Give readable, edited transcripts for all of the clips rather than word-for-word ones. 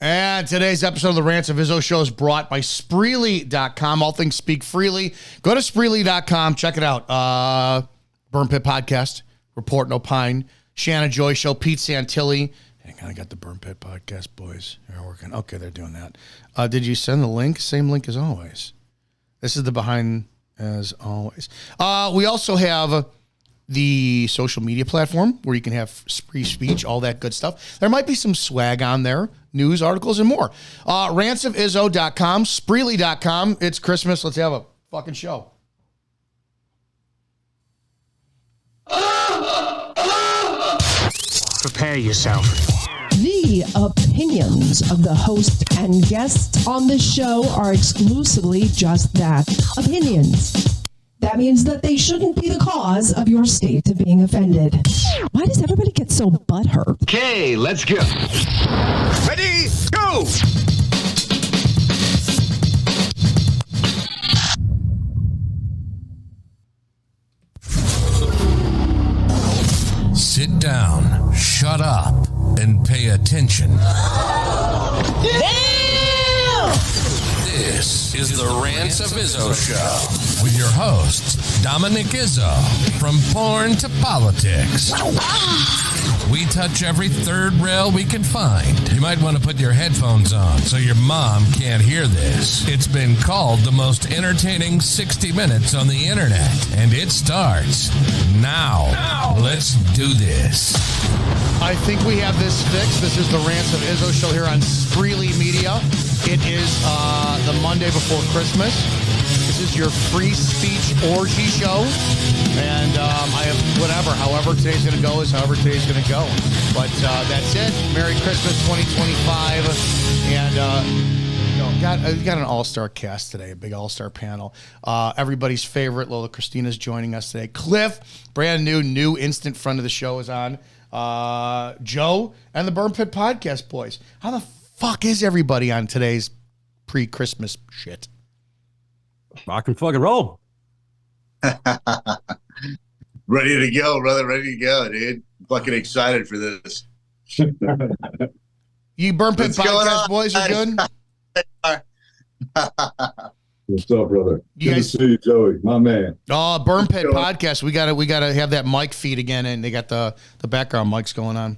And today's episode of the Rants of Izzo Show is brought by Spreely.com. All things speak freely. Go to Spreely.com. Check it out. Burn Pit Podcast, Report and Opine, Shannon Joy Show, Pete Santilli. Hang on, I got the Burn Pit Podcast boys. They're working. Okay, they're doing that. Did you send the link? Same link as always. This is the behind as always. We also have the social media platform where you can have free speech, all that good stuff. There might be some swag on there, news, articles, and more. Rantsofizzo.com, Spreely.com. It's Christmas. Let's have a fucking show. Prepare yourself. The opinions of the host and guests on this show are exclusively just that, opinions. That means that they shouldn't be the cause of your state of being offended. Why does everybody get so butthurt? Okay, let's go. Ready, go! Sit down, shut up, and pay attention. Damn! This is the Rants of Izzo Show with your host, Dominic Izzo, from porn to politics. We touch every third rail we can find. You might want to put your headphones on so your mom can't hear this. It's been called the most entertaining 60 minutes on the internet, and it starts now. Let's do this. I think we have this fixed. This is the Rants of Izzo Show here on Spreely Media. It is the Monday before Christmas. This is your free speech orgy show. And I have whatever, however today's going to go is however today's going to go. But that's it. Merry Christmas 2025. And we got an all-star cast today, a big all-star panel. Everybody's favorite, Lola Christina's joining us today. Cliff, brand new instant friend of the show, is on. Joe and the Burn Pit Podcast boys. How the fuck is everybody on today's pre-Christmas shit? Rock and fucking roll. Ready to go, brother. Ready to go, dude. Fucking excited for this. You Burn Pit Podcast boys are good? What's up, brother? You Good guys to see you, Joey, my man. Oh, Burn Pit Podcast. We gotta have that mic feed again, and they got the background mics going on.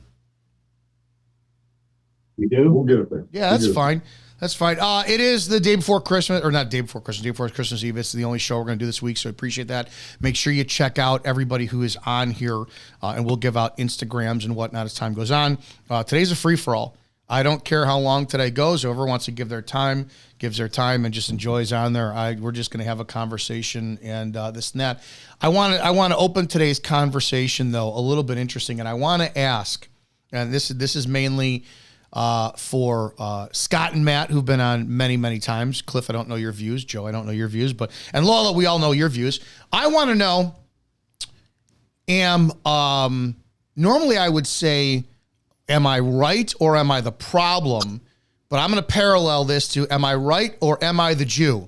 We do? We'll get it there. Yeah, that's fine. That's fine. It is the day before Christmas, or not day before Christmas Eve. It's the only show we're going to do this week, so I appreciate that. Make sure you check out everybody who is on here, and we'll give out Instagrams and whatnot as time goes on. Today's a free-for-all. I don't care how long today goes. Whoever wants to give their time, gives their time and just enjoys on there. We're just going to have a conversation and this and that. I want to open today's conversation, though, a little bit interesting, and I want to ask, and this is mainly for Scott and Matt, who've been on many, many times. Cliff, I don't know your views. Joe, I don't know your views. And Lola, we all know your views. I want to know, normally I would say, am I right or am I the problem? But I'm going to parallel this to, am I right or am I the Jew?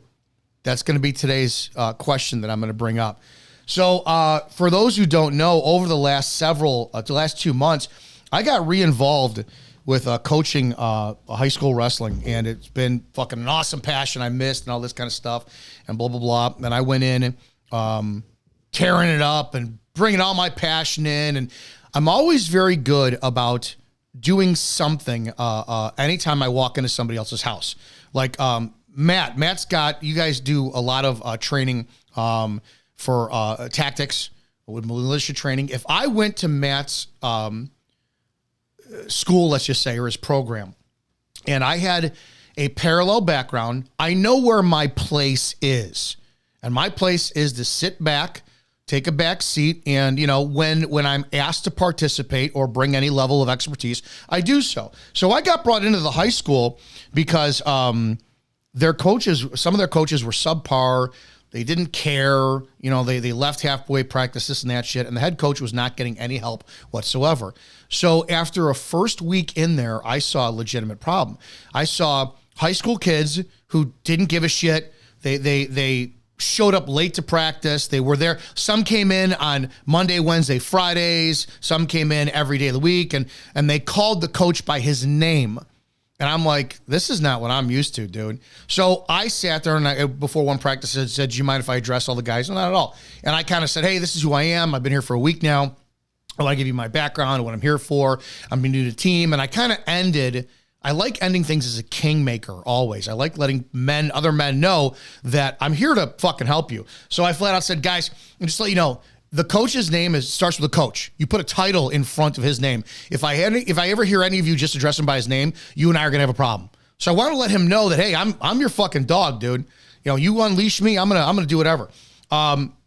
That's going to be today's question that I'm going to bring up. So for those who don't know, over the last 2 months, I got re-involved with coaching high school wrestling, and it's been fucking an awesome passion I missed and all this kind of stuff and blah, blah, blah. And I went in and tearing it up and bringing all my passion in. And I'm always very good about doing something anytime I walk into somebody else's house. Like Matt's got, you guys do a lot of training for tactics with militia training. If I went to Matt's school, let's just say, or his program, and I had a parallel background, I know where my place is. And my place is to sit back, take a back seat, and, when I'm asked to participate or bring any level of expertise, I do so. So I got brought into the high school because some of their coaches were subpar. They didn't care. They left halfway practice, this and that shit, and the head coach was not getting any help whatsoever. So after a first week in there, I saw a legitimate problem. I saw high school kids who didn't give a shit. They showed up late to practice. They were there. Some came in on Monday, Wednesday, Fridays. Some came in every day of the week, and they called the coach by his name. And I'm like, this is not what I'm used to, dude. So I sat there and before one practice I said, do you mind if I address all the guys? No, not at all. And I kind of said, hey, this is who I am. I've been here for a week now. I want to give you my background, what I'm here for. I'm new to the team. And I kind of I like ending things as a kingmaker always. I like letting other men know that I'm here to fucking help you. So I flat out said, guys, just to let you know, the coach's name starts with a coach. You put a title in front of his name. If I ever hear any of you just address him by his name, you and I are gonna have a problem. So I want to let him know that, hey, I'm your fucking dog, dude. You know, you unleash me, I'm gonna do whatever.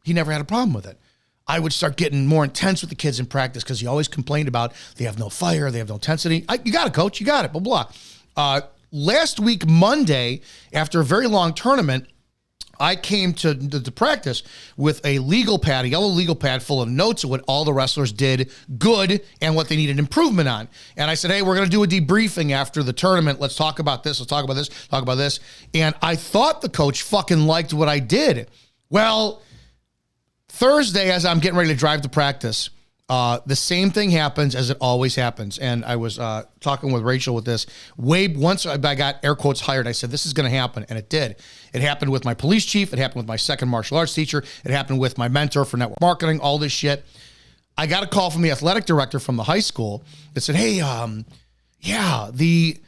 He never had a problem with it. I would start getting more intense with the kids in practice because he always complained about they have no fire, they have no intensity. You got it, coach, you got it, blah blah. Last week Monday, after a very long tournament, I came to practice with a yellow legal pad full of notes of what all the wrestlers did good and what they needed improvement on. And I said, hey, we're going to do a debriefing after the tournament. Let's talk about this. Let's talk about this. Talk about this. And I thought the coach fucking liked what I did. Well, Thursday, as I'm getting ready to drive to practice, the same thing happens as it always happens. And I was talking with Rachel with this. Once I got air quotes hired, I said, this is going to happen. And it did. It happened with my police chief. It happened with my second martial arts teacher. It happened with my mentor for network marketing, all this shit. I got a call from the athletic director from the high school that said, hey, the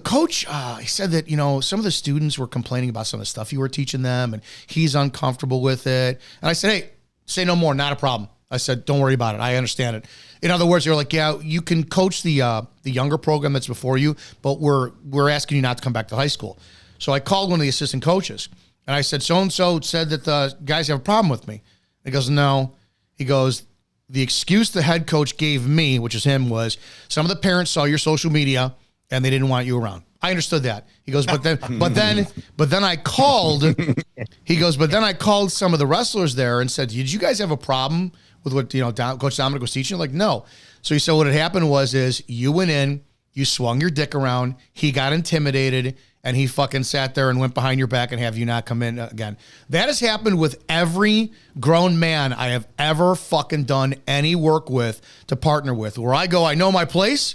coach, he said that, you know, some of the students were complaining about some of the stuff you were teaching them and he's uncomfortable with it. And I said, hey, say no more, not a problem. I said, don't worry about it. I understand it. In other words, they were like, yeah, you can coach the younger program that's before you, but we're asking you not to come back to high school. So I called one of the assistant coaches and I said, so-and-so said that the guys have a problem with me. He goes, no. He goes, the excuse the head coach gave me, which is him, was some of the parents saw your social media and they didn't want you around. I understood that. He goes, but then I called. He goes, but then I called some of the wrestlers there and said, did you guys have a problem with what, Coach Dominic was teaching? Like, no. So he said what had happened is you went in, you swung your dick around, he got intimidated, and he fucking sat there and went behind your back and have you not come in again. That has happened with every grown man I have ever fucking done any work with to partner with. Where I go, I know my place.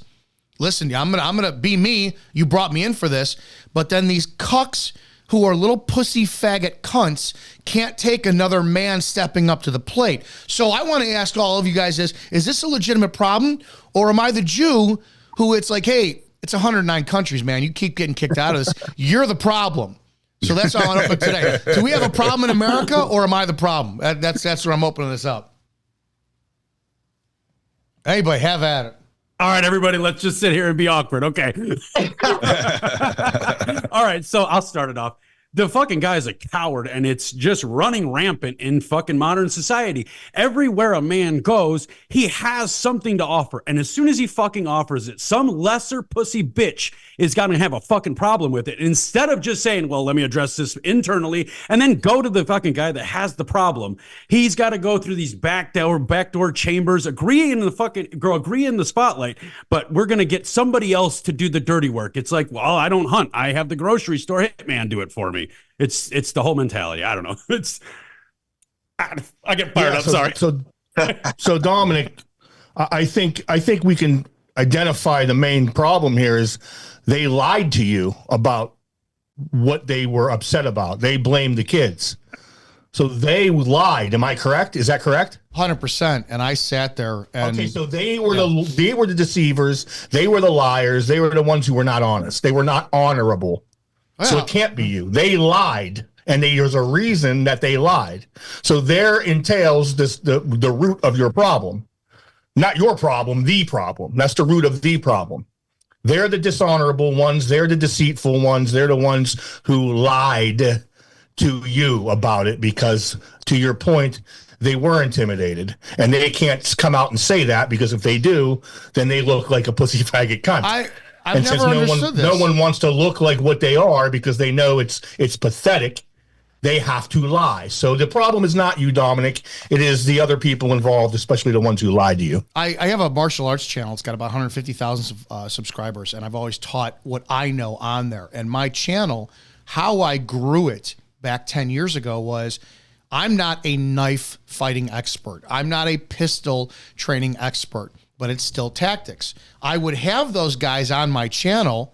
Listen, I'm gonna be me. You brought me in for this. But then these cucks who are little pussy faggot cunts can't take another man stepping up to the plate. So I want to ask all of you guys is this a legitimate problem? Or am I the Jew who it's like, hey, it's 109 countries, man. You keep getting kicked out of this. You're the problem. So that's how I'm opening today. Do we have a problem in America or am I the problem? That's where I'm opening this up. Anybody, have at it. All right, everybody, let's just sit here and be awkward. Okay. All right, so I'll start it off. The fucking guy is a coward, and it's just running rampant in fucking modern society. Everywhere a man goes, he has something to offer. And as soon as he fucking offers it, some lesser pussy bitch is going to have a fucking problem with it. Instead of just saying, well, let me address this internally and then go to the fucking guy that has the problem, he's got to go through these backdoor chambers, agree in the spotlight, but we're going to get somebody else to do the dirty work. It's like, well, I don't hunt. I have the grocery store hitman do it for me. It's the whole mentality. I don't know. I get fired up. Sorry. So Dominic, I think we can identify the main problem here is they lied to you about what they were upset about. They blamed the kids. So they lied. Am I correct? Is that correct? 100%. And I sat there and okay, so they were the deceivers, they were the liars, they were the ones who were not honest. They were not honorable. Well, so it can't be you. They lied, and there's a reason that they lied. So there entails the root of your problem. Not your problem, the problem. That's the root of the problem. They're the dishonorable ones. They're the deceitful ones. They're the ones who lied to you about it because, to your point, they were intimidated. And they can't come out and say that because if they do, then they look like a pussy faggot cunt. I've never understood this. No one wants to look like what they are because they know it's pathetic. They have to lie. So the problem is not you, Dominic. It is the other people involved, especially the ones who lied to you. I have a martial arts channel. It's got about 150,000 subscribers, and I've always taught what I know on there. And my channel, how I grew it back 10 years ago was I'm not a knife fighting expert. I'm not a pistol training expert, but it's still tactics. I would have those guys on my channel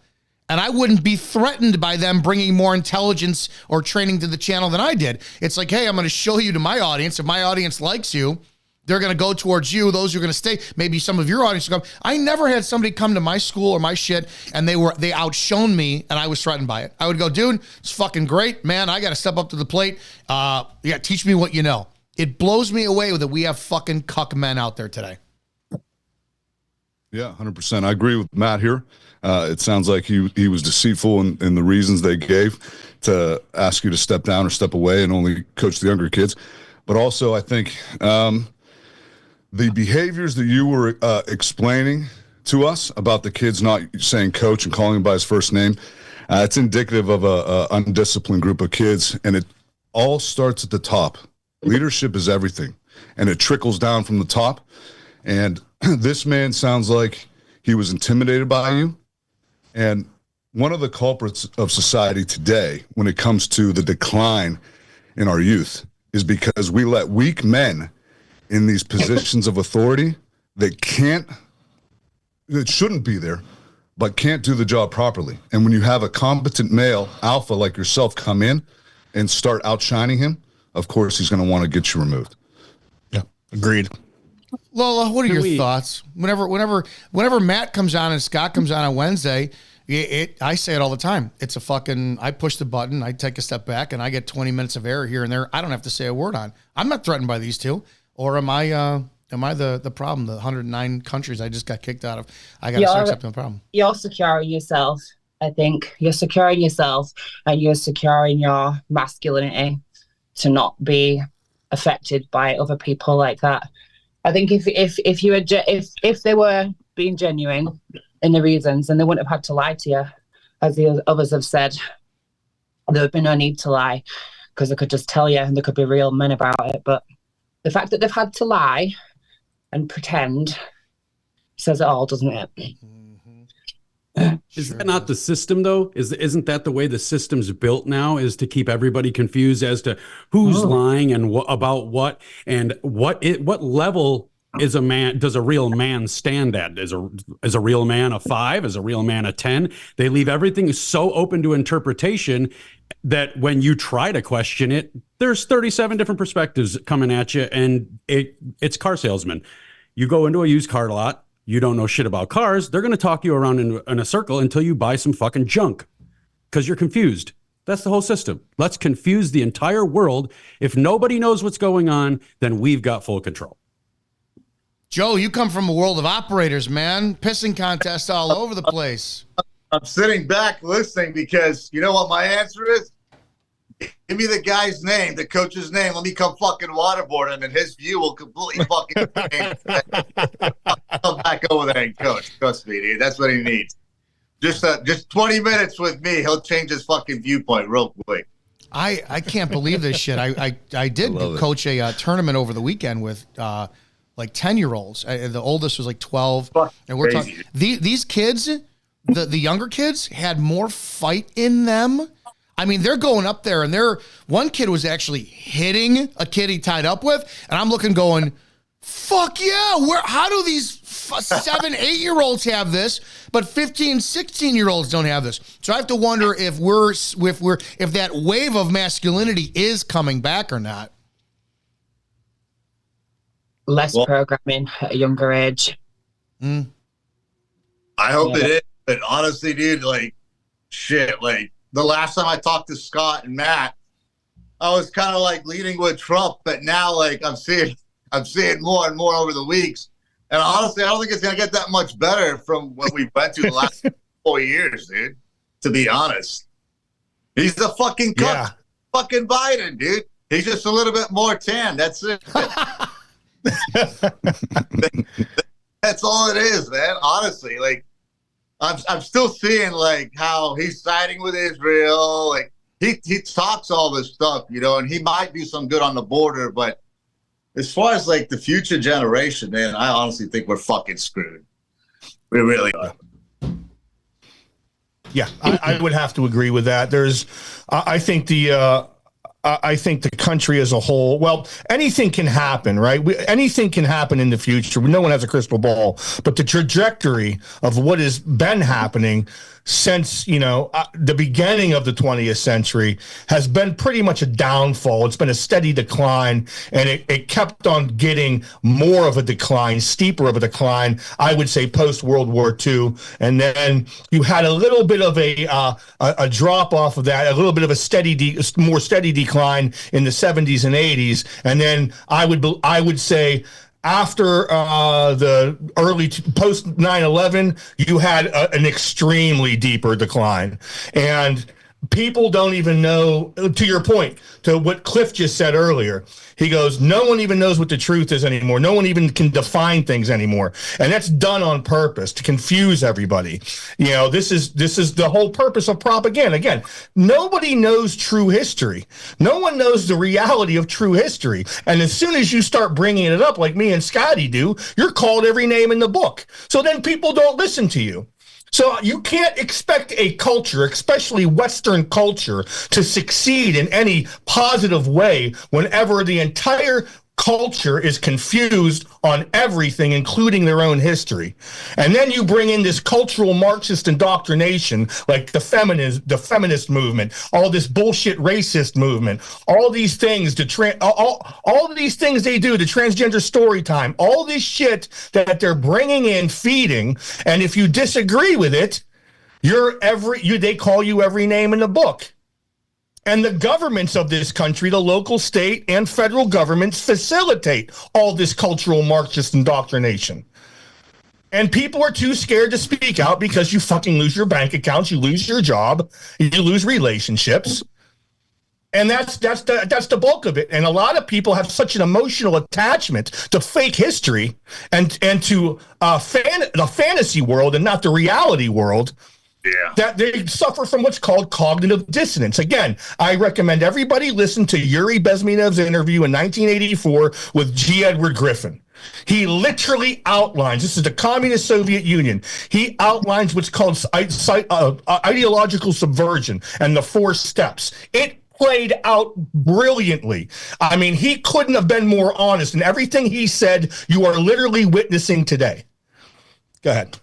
And I wouldn't be threatened by them bringing more intelligence or training to the channel than I did. It's like, hey, I'm going to show you to my audience. If my audience likes you, they're going to go towards you. Those who are going to stay. Maybe some of your audience will come. I never had somebody come to my school or my shit and they outshone me and I was threatened by it. I would go, dude, it's fucking great, man. I got to step up to the plate. Yeah, teach me what you know. It blows me away that we have fucking cuck men out there today. Yeah, 100%. I agree with Matt here. It sounds like he was deceitful in the reasons they gave to ask you to step down or step away and only coach the younger kids. But also, I think the behaviors that you were explaining to us about the kids not saying coach and calling him by his first name, it's indicative of a undisciplined group of kids, and it all starts at the top. Leadership is everything, and it trickles down from the top. And this man sounds like he was intimidated by you. And one of the culprits of society today, when it comes to the decline in our youth, is because we let weak men in these positions of authority that shouldn't be there, but can't do the job properly. And when you have a competent male alpha like yourself come in and start outshining him, of course he's going to want to get you removed. Yeah, agreed. Lola, what are your thoughts? Whenever Matt comes on and Scott comes on Wednesday, I say it all the time. It's a fucking, I push the button, I take a step back, and I get 20 minutes of error here and there. I don't have to say a word on. I'm not threatened by these two. Or am I the problem? The 109 countries I just got kicked out of. I got to start accepting the problem. You're securing yourself. I think you're securing yourself, and you're securing your masculinity to not be affected by other people like that. I think if they were being genuine in the reasons, then they wouldn't have had to lie to you, as the others have said. There would be no need to lie because they could just tell you, and they could be real men about it. But the fact that they've had to lie and pretend says it all, doesn't it? Is that not the system, though? Isn't that the way the system's built now, is to keep everybody confused as to who's lying and about what, and what level does a real man stand at? Is a real man a 5? Is a real man a 10? They leave everything so open to interpretation that when you try to question it, there's 37 different perspectives coming at you, and it's car salesman. You go into a used car lot, you don't know shit about cars, they're going to talk you around in a circle until you buy some fucking junk because you're confused. That's the whole system. Let's confuse the entire world. If nobody knows what's going on, then we've got full control. Joe, you come from a world of operators, man. Pissing contests all over the place. I'm sitting back listening because you know what my answer is? Give me the guy's name, the coach's name. Let me come fucking waterboard him, and his view will completely fucking come back over there and coach. Trust me, dude. That's what he needs. Just 20 minutes with me, he'll change his fucking viewpoint real quick. I can't believe this shit. I did coach a tournament over the weekend with like 10-year-olds. The oldest was like 12, and we're talking these kids. The younger kids had more fight in them. I mean, they're going up there, and one kid was actually hitting a kid he tied up with, and I'm looking going, fuck yeah, how do these 7, 8-year-olds have this, but 15, 16-year-olds don't have this? So I have to wonder if that wave of masculinity is coming back or not. Less programming at a younger age. I hope it is, but honestly, dude, like, shit, like, the last time I talked to Scott and Matt, I was kind of like leading with Trump, but now like I'm seeing more and more over the weeks. And honestly, I don't think it's gonna get that much better from what we went through the last 4 years, dude. To be honest, he's the fucking cuck, fucking Biden, dude. He's just a little bit more tan. That's it. That's all it is, man. Honestly, like. I'm still seeing like how he's siding with Israel. Like he talks all this stuff, you know, and he might do some good on the border. But as far as like the future generation, man, I honestly think we're fucking screwed. We really are. Yeah, I would have to agree with that. I think I think the country as a whole, well, anything can happen, right? Anything can happen in the future. No one has a crystal ball, but the trajectory of what has been happening since, the beginning of the 20th century has been pretty much a downfall. It's been a steady decline, and it kept on getting more of a decline, steeper of a decline, I would say, post-World War II. And then you had a little bit of a drop off of that, a little bit of a more steady decline in the 70s and 80s. And then I would say after the early post 9/11, you had an extremely deeper decline. And people don't even know, to your point, to what Cliff just said earlier. He goes, no one even knows what the truth is anymore. No one even can define things anymore. And that's done on purpose to confuse everybody. This is the whole purpose of propaganda. Again, nobody knows true history. No one knows the reality of true history. And as soon as you start bringing it up like me and Scotty do, you're called every name in the book. So then people don't listen to you. So you can't expect a culture, especially Western culture, to succeed in any positive way whenever the entire culture is confused on everything, including their own history. And then you bring in this cultural Marxist indoctrination, like the feminist movement, all this bullshit racist movement, all these things, all of these things they do, the transgender story time, all this shit that they're bringing in, feeding, and if you disagree with it, they call you every name in the book. And the governments of this country, the local, state, and federal governments facilitate all this cultural Marxist indoctrination. And people are too scared to speak out because you fucking lose your bank accounts, you lose your job, you lose relationships. And that's the bulk of it. And a lot of people have such an emotional attachment to fake history and to the fantasy world and not the reality world. Yeah. That they suffer from what's called cognitive dissonance. Again, I recommend everybody listen to Yuri Bezmenov's interview in 1984 with G. Edward Griffin. He literally outlines, this is the communist Soviet Union, he outlines what's called ideological subversion and the 4 steps. It played out brilliantly. I mean, he couldn't have been more honest, and everything he said, you are literally witnessing today. Go ahead.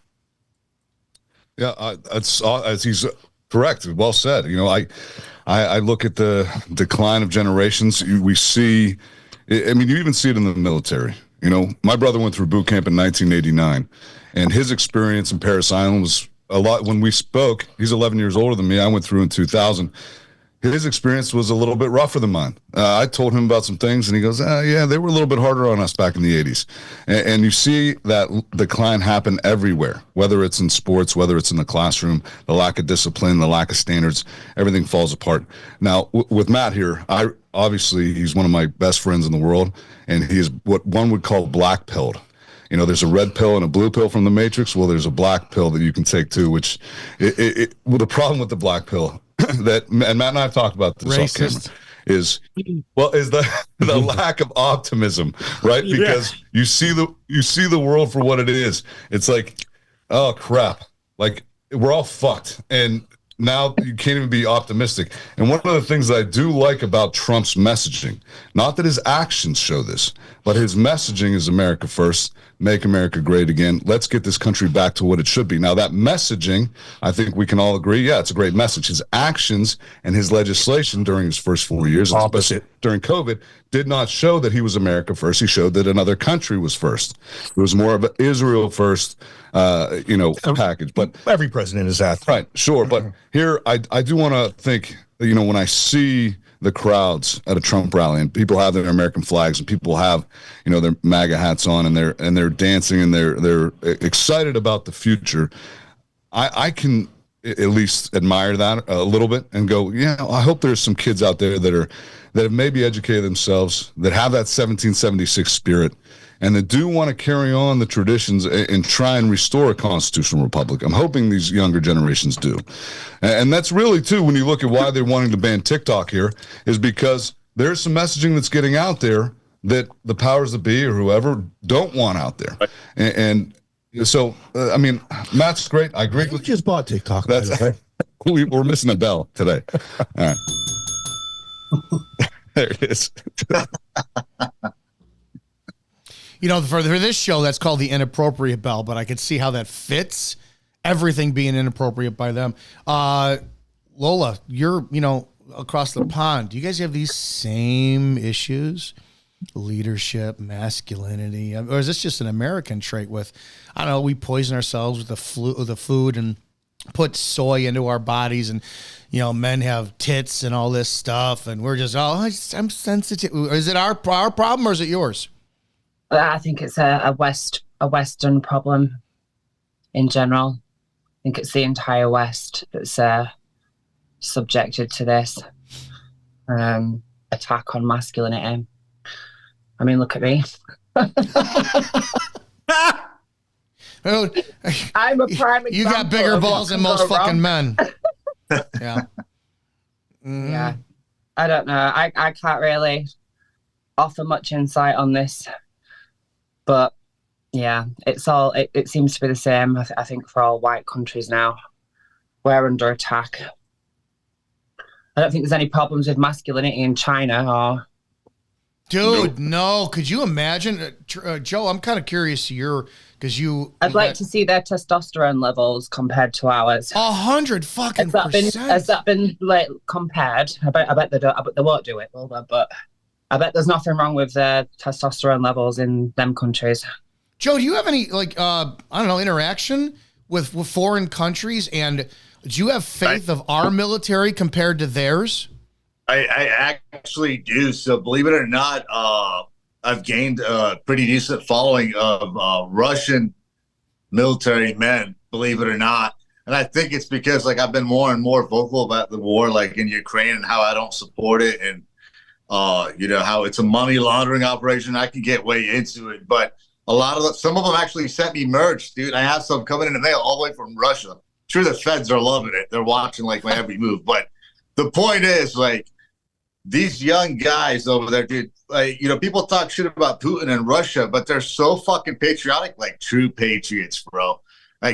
Yeah, as he's correct. Well said. I look at the decline of generations. We see, I mean, you even see it in the military. My brother went through boot camp in 1989, and his experience in Parris Island was a lot. When we spoke, he's 11 years older than me. I went through in 2000. His experience was a little bit rougher than mine. I told him about some things, and he goes, yeah, they were a little bit harder on us back in the 80s. And you see that decline happen everywhere, whether it's in sports, whether it's in the classroom, the lack of discipline, the lack of standards, everything falls apart. Now, with Matt here, obviously he's one of my best friends in the world, and he is what one would call black-pilled. There's a red pill and a blue pill from the Matrix. Well, there's a black pill that you can take too, which the problem with the black pill that, and Matt and I have talked about this off camera, is the lack of optimism, right? Because you see the world for what it is. It's like, oh crap, like we're all fucked, and now you can't even be optimistic. And one of the things that I do like about Trump's messaging, not that his actions show this, but his messaging is America first, make America great again. Let's get this country back to what it should be. Now, that messaging, I think we can all agree, yeah, it's a great message. His actions and his legislation during his first 4 years, opposite during COVID, did not show that he was America first. He showed that another country was first. It was more of an Israel first, package. But every president is that. Right, sure. But here, I do want to think, when I see the crowds at a Trump rally and people have their American flags and people have, their MAGA hats on and they're dancing and they're excited about the future, I can at least admire that a little bit and go, yeah, I hope there's some kids out there that have maybe educated themselves, that have that 1776 spirit, and that do want to carry on the traditions and try and restore a constitutional republic. I'm hoping these younger generations do. And that's really, too, when you look at why they're wanting to ban TikTok here, is because there's some messaging that's getting out there that the powers that be or whoever don't want out there. And so, Matt's great. I agree with you. Just bought TikTok. We're missing a bell today. All right. There it is. You know, for this show, that's called the inappropriate bell, but I could see how that fits. Everything being inappropriate by them. Lola, you're, across the pond. Do you guys have these same issues? Leadership, masculinity, or is this just an American trait with, I don't know, we poison ourselves with the food and put soy into our bodies, and men have tits and all this stuff, and we're just I'm sensitive. Is it our problem or is it yours? I think it's a Western problem in general. I think it's the entire West that's subjected to this attack on masculinity. I mean, look at me. I'm a prime example. You got bigger balls than most fucking men. Yeah. Mm. Yeah. I don't know. I can't really offer much insight on this. But yeah, it seems to be the same, I think, for all white countries now. We're under attack. I don't think there's any problems with masculinity in China or... Dude, no. Could you imagine, Joe? I'm kind of curious because I'd like to see their testosterone levels compared to ours. 100 fucking percent. Has that been like compared? I bet they don't. I bet they won't do it, will they? But I bet there's nothing wrong with their testosterone levels in them countries. Joe, do you have any interaction with foreign countries, and do you have faith of our military compared to theirs? I actually do. So believe it or not, I've gained a pretty decent following of Russian military men, believe it or not. And I think it's because I've been more and more vocal about the war, in Ukraine, and how I don't support it, and how it's a money laundering operation. I can get way into it, but some of them actually sent me merch, dude. I have some coming in the mail all the way from Russia. Sure, the feds are loving it. They're watching my every move. But the point is, these young guys over there, dude, people talk shit about Putin and Russia, but they're so fucking patriotic, true patriots, bro.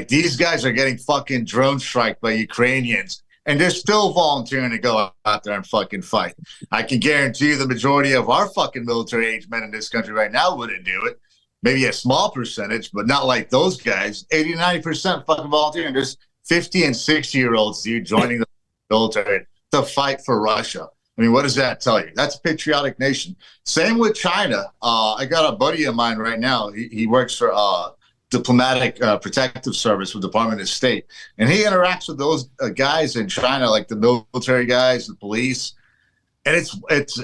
These guys are getting fucking drone striked by Ukrainians, and they're still volunteering to go out there and fucking fight. I can guarantee you the majority of our fucking military age men in this country right now wouldn't do it. Maybe a small percentage, but not like those guys. 80-90% fucking volunteering. There's 50 and 60-year-olds, dude, joining the military to fight for Russia. I mean, what does that tell you? That's a patriotic nation. Same with China. I got a buddy of mine right now. He works for Diplomatic Protective Service with Department of State. And he interacts with those guys in China, the military guys, the police. And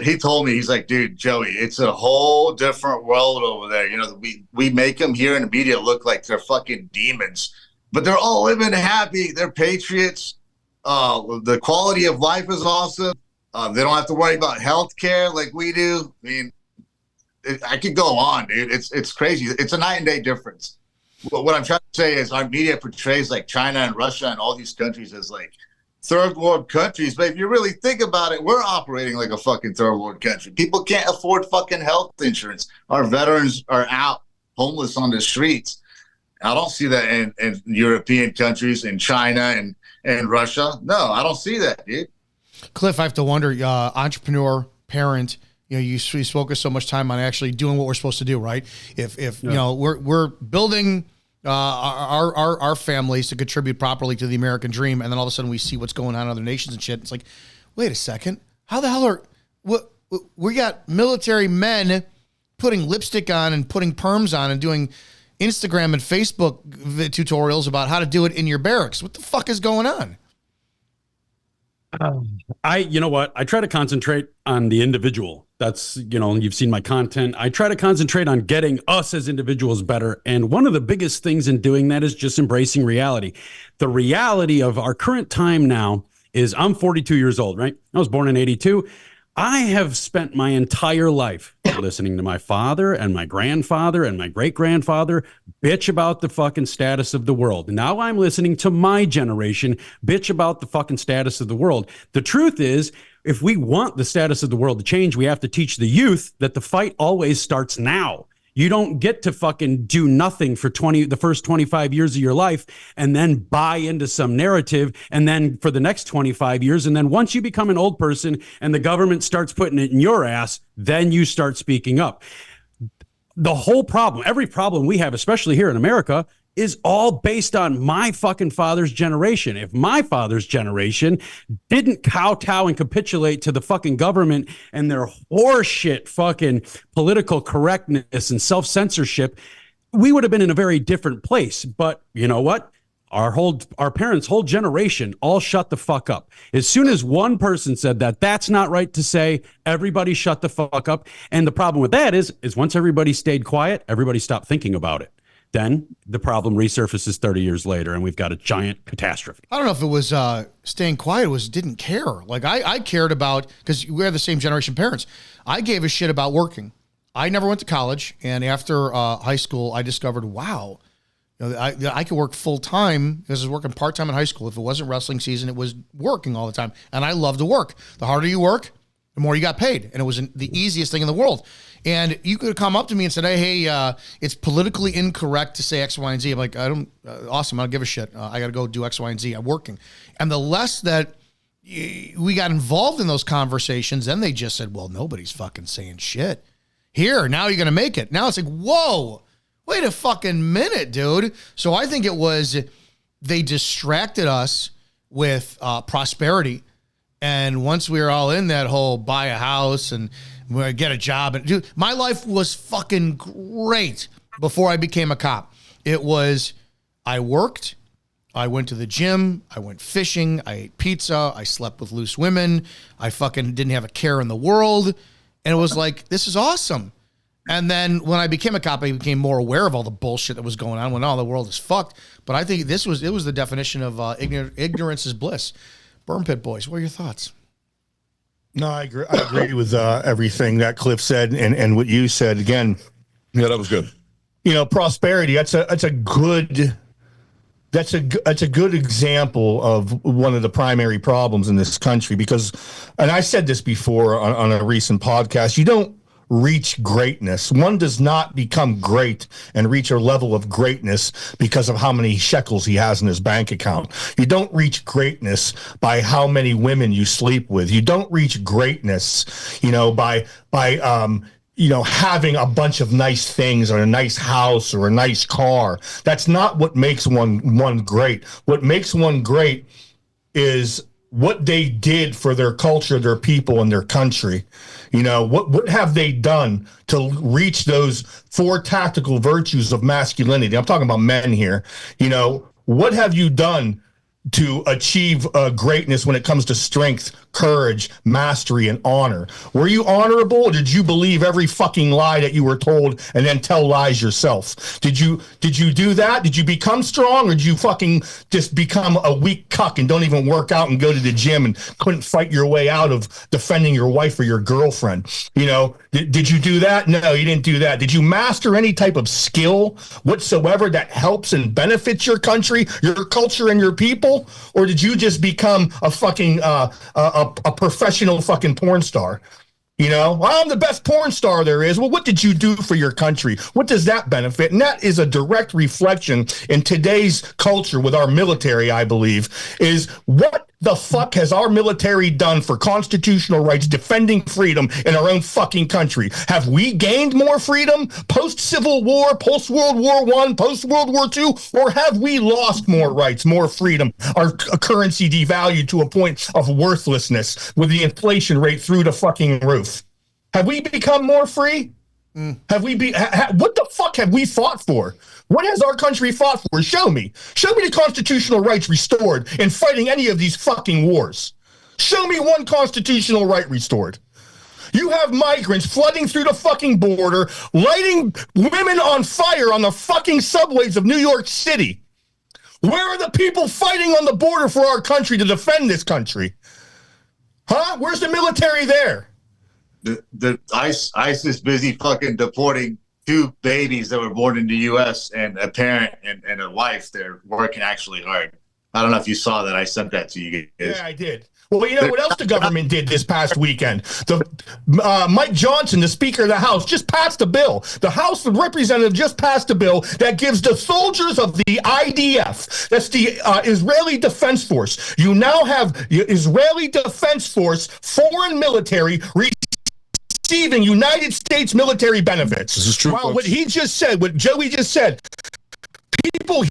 he told me, he's like, dude, Joey, it's a whole different world over there. We make them here in the media look like they're fucking demons, but they're all living happy. They're patriots. The quality of life is awesome. They don't have to worry about health care like we do. I mean, I could go on, dude. It's crazy. It's a night and day difference. But what I'm trying to say is our media portrays China and Russia and all these countries as third world countries. But if you really think about it, we're operating like a fucking third world country. People can't afford fucking health insurance. Our veterans are out homeless on the streets. I don't see that in European countries, in China and Russia. No, I don't see that, dude. Cliff, I have to wonder, entrepreneur, parent, you focus so much time on actually doing what we're supposed to do, right? If we're building our families to contribute properly to the American dream, and then all of a sudden we see what's going on in other nations and shit. It's like, wait a second, how the hell we got military men putting lipstick on and putting perms on and doing Instagram and Facebook tutorials about how to do it in your barracks. What the fuck is going on? You know what? I try to concentrate on the individual. That's, you've seen my content. I try to concentrate on getting us as individuals better. And one of the biggest things in doing that is just embracing reality. The reality of our current time now is I'm 42 years old, right? I was born in 82. I have spent my entire life listening to my father and my grandfather and my great-grandfather bitch about the fucking status of the world. Now I'm listening to my generation bitch about the fucking status of the world. The truth is, if we want the status of the world to change, we have to teach the youth that the fight always starts now. You don't get to fucking do nothing for the first 25 years of your life and then buy into some narrative and then for the next 25 years. And then once you become an old person and the government starts putting it in your ass, then you start speaking up. The whole problem, every problem we have, especially here in America, is all based on my fucking father's generation. If my father's generation didn't kowtow and capitulate to the fucking government and their horseshit fucking political correctness and self-censorship, we would have been in a very different place. But you know what? Our parents' whole generation all shut the fuck up. As soon as one person said that that's not right to say, everybody shut the fuck up. And the problem with that is once everybody stayed quiet, everybody stopped thinking about it. Then the problem resurfaces 30 years later, and we've got a giant catastrophe. I don't know if it was staying quiet. It was didn't care. Like I cared about, because we're the same generation parents. I gave a shit about working. I never went to college, and after high school, I discovered, wow, you know, I could work full time because I was working part time in high school. If it wasn't wrestling season, it was working all the time, and I love to work. The harder you work, the more you got paid, and it was the easiest thing in the world. And you could come up to me and said, hey, it's politically incorrect to say X, Y, and Z. I'm like, awesome, I don't give a shit. I got to go do X, Y, and Z. I'm working. And the less that we got involved in those conversations, then they just said, well, nobody's fucking saying shit. Here, now you're going to make it. Now it's like, whoa, wait a fucking minute, dude. So I think it was they distracted us with prosperity. And once we were all in that whole buy a house and get a job, and dude, my life was fucking great before I became a cop. It was, I worked, I went to the gym, I went fishing, I ate pizza, I slept with loose women, I fucking didn't have a care in the world, and it was like, this is awesome. And then when I became a cop, I became more aware of all the bullshit that was going on when all the world is fucked. But I think it was the definition of ignorance is bliss. Burn Pit Boys, what are your thoughts? No, I agree with everything that Cliff said and what you said. Again, yeah, that was good. You know, prosperity. That's a good example of one of the primary problems in this country. Because, and I said this before on a recent podcast, you don't reach greatness. One does not become great and reach a level of greatness because of how many shekels he has in his bank account. You don't reach greatness by how many women you sleep with. You don't reach greatness, by having a bunch of nice things or a nice house or a nice car. That's not what makes one great. What makes one great is what they did for their culture, their people, and their country. What have they done to reach those 4 tactical virtues of masculinity? I'm talking about men here. What have you done to achieve greatness when it comes to strength, courage, mastery, and honor? Were you honorable, or did you believe every fucking lie that you were told and then tell lies yourself? Did you do that? Did you become strong, or did you fucking just become a weak cuck and don't even work out and go to the gym and couldn't fight your way out of defending your wife or your girlfriend? Did you do that? No, you didn't do that. Did you master any type of skill whatsoever that helps and benefits your country, your culture, and your people? Or did you just become a fucking a professional fucking porn star? Well, I'm the best porn star there is. Well, what did you do for your country? What does that benefit? And that is a direct reflection in today's culture with our military, I believe, is what the fuck has our military done for constitutional rights, defending freedom in our own fucking country? Have we gained more freedom post-Civil War, post-World War I, post-World War II, or have we lost more rights, more freedom, our currency devalued to a point of worthlessness with the inflation rate through the fucking roof? Have we become more free? Have we what the fuck have we fought for? What has our country fought for? Show me the constitutional rights restored in fighting any of these fucking wars. Show me one constitutional right restored. You have migrants flooding through the fucking border, lighting women on fire on the fucking subways of New York City. Where are the people fighting on the border for our country to defend this country? Huh? Where's the military there? The ICE is busy fucking deporting 2 babies that were born in the U.S. and a parent and a wife. They're working actually hard. I don't know if you saw that. I sent that to you guys. Yeah, I did. Well, you know what else the government did this past weekend? Mike Johnson, the Speaker of the House, just passed a bill. The House of Representatives just passed a bill that gives the soldiers of the IDF, that's the Israeli Defense Force. You now have Israeli Defense Force foreign military receiving United States military benefits. This is true. Well, what he just said, what Joey just said, people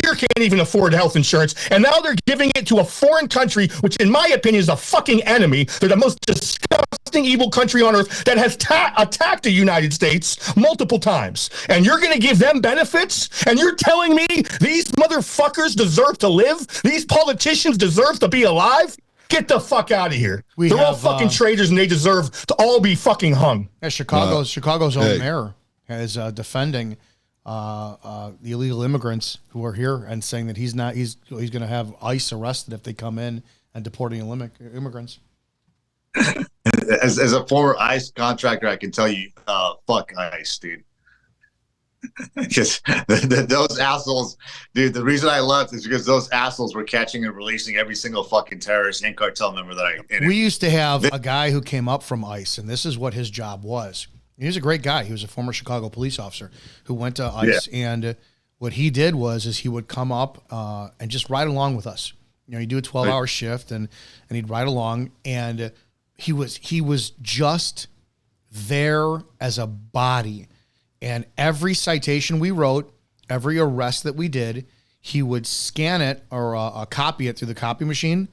here can't even afford health insurance, and now they're giving it to a foreign country, which in my opinion is a fucking enemy. They're the most disgusting, evil country on earth that has attacked the United States multiple times. And you're going to give them benefits? And you're telling me these motherfuckers deserve to live? These politicians deserve to be alive? Get the fuck out of here. They're all fucking traitors, and they deserve to all be fucking hung. Yeah, Chicago's own mayor is defending the illegal immigrants who are here and saying that he's going to have ICE arrested if they come in and deporting immigrants. As a former ICE contractor, I can tell you, fuck ICE, dude. Because those assholes, dude, the reason I left is because those assholes were catching and releasing every single fucking terrorist and cartel member that we used to have a guy who came up from ICE, and this is what his job was. He was a great guy. He was a former Chicago police officer who went to ICE, and what he did was he would come up and just ride along with us. You know, he'd do a 12-hour shift, and he'd ride along, and he was just there as a body. And every citation we wrote, every arrest that we did, he would scan it or copy it through the copy machine,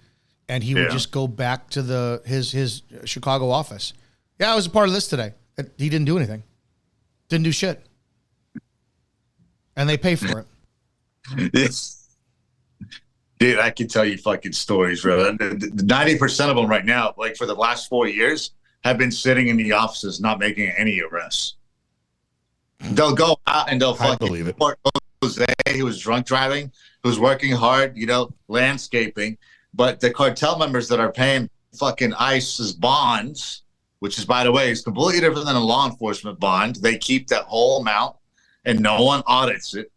and he would just go back to his Chicago office. Yeah, I was a part of this today. He didn't do anything. Didn't do shit. And they pay for it. Dude, I can tell you fucking stories, bro. 90% of them right now, like for the last 4 years, have been sitting in the offices not making any arrests. They'll go out and they'll fucking report Jose, who was drunk driving, who's working hard, landscaping. But the cartel members that are paying fucking ICE's bonds, which is, by the way, is completely different than a law enforcement bond. They keep that whole amount and no one audits it.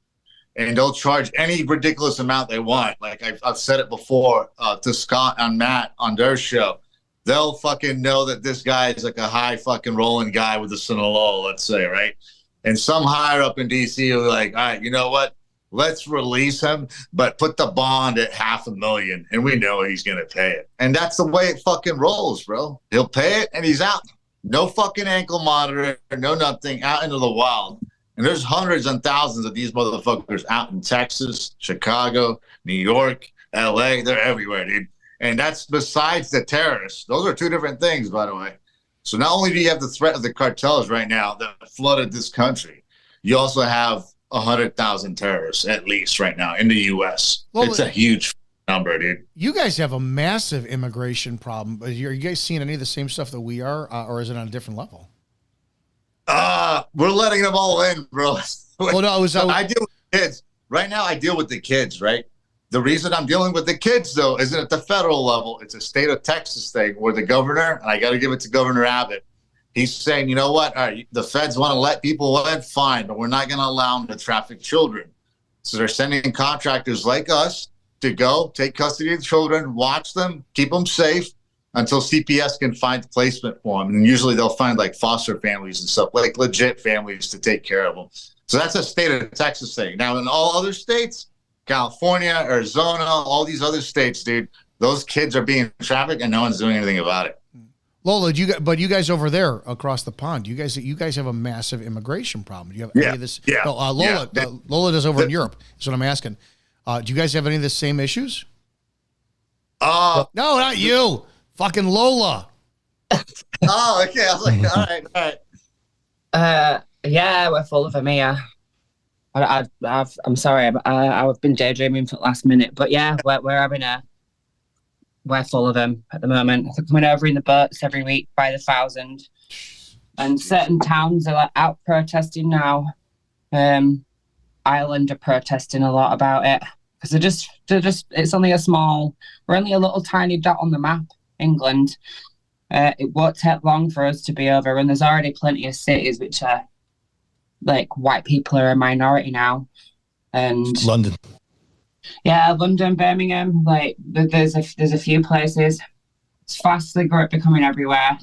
And they'll charge any ridiculous amount they want. Like I've said it before to Scott and Matt on their show. They'll fucking know that this guy is like a high fucking rolling guy with a Sinaloa, let's say, right? And some higher up in D.C. will be like, all right, you know what? Let's release him, but put the bond at $500,000, and we know he's going to pay it. And that's the way it fucking rolls, bro. He'll pay it, and he's out. No fucking ankle monitor, no nothing, out into the wild. And there's hundreds and thousands of these motherfuckers out in Texas, Chicago, New York, L.A. They're everywhere, dude. And that's besides the terrorists. Those are two different things, by the way. So not only do you have the threat of the cartels right now that flooded this country, you also have 100,000 terrorists at least right now in the U.S. Well, it's a huge number, dude. You guys have a massive immigration problem. Are you guys seeing any of the same stuff that we are, or is it on a different level? We're letting them all in, bro. Well, no, I deal with kids. Right now, I deal with the kids, right? The reason I'm dealing with the kids, though, isn't at the federal level. It's a state of Texas thing where the governor, and I got to give it to Governor Abbott, he's saying, you know what? All right, the feds want to let people in, fine, but we're not going to allow them to traffic children. So they're sending contractors like us to go take custody of the children, watch them, keep them safe until CPS can find placement for them. And usually they'll find like foster families and stuff, like legit families to take care of them. So that's a state of Texas thing. Now, in all other states, California, Arizona, all these other states, dude, those kids are being trafficked and no one's doing anything about it. Lola, you guys over there across the pond, you guys have a massive immigration problem. Do you have any of this? Yeah. Lola does over in Europe. That's what I'm asking. Do you guys have any of the same issues? No, not you. Fucking Lola. Oh, okay. I was like, all right. Yeah, we're full of them here. I'm sorry, I've been daydreaming for the last minute, but yeah, we're full of them at the moment. They're coming over in the boats every week by the thousand, and certain towns are like out protesting now. Ireland are protesting a lot about it because they're just. It's only we're only a little tiny dot on the map, England. It won't take long for us to be over, and there's already plenty of cities which are like white people are a minority now, and London. Yeah, London, Birmingham, like there's a few places. It's fastly becoming everywhere.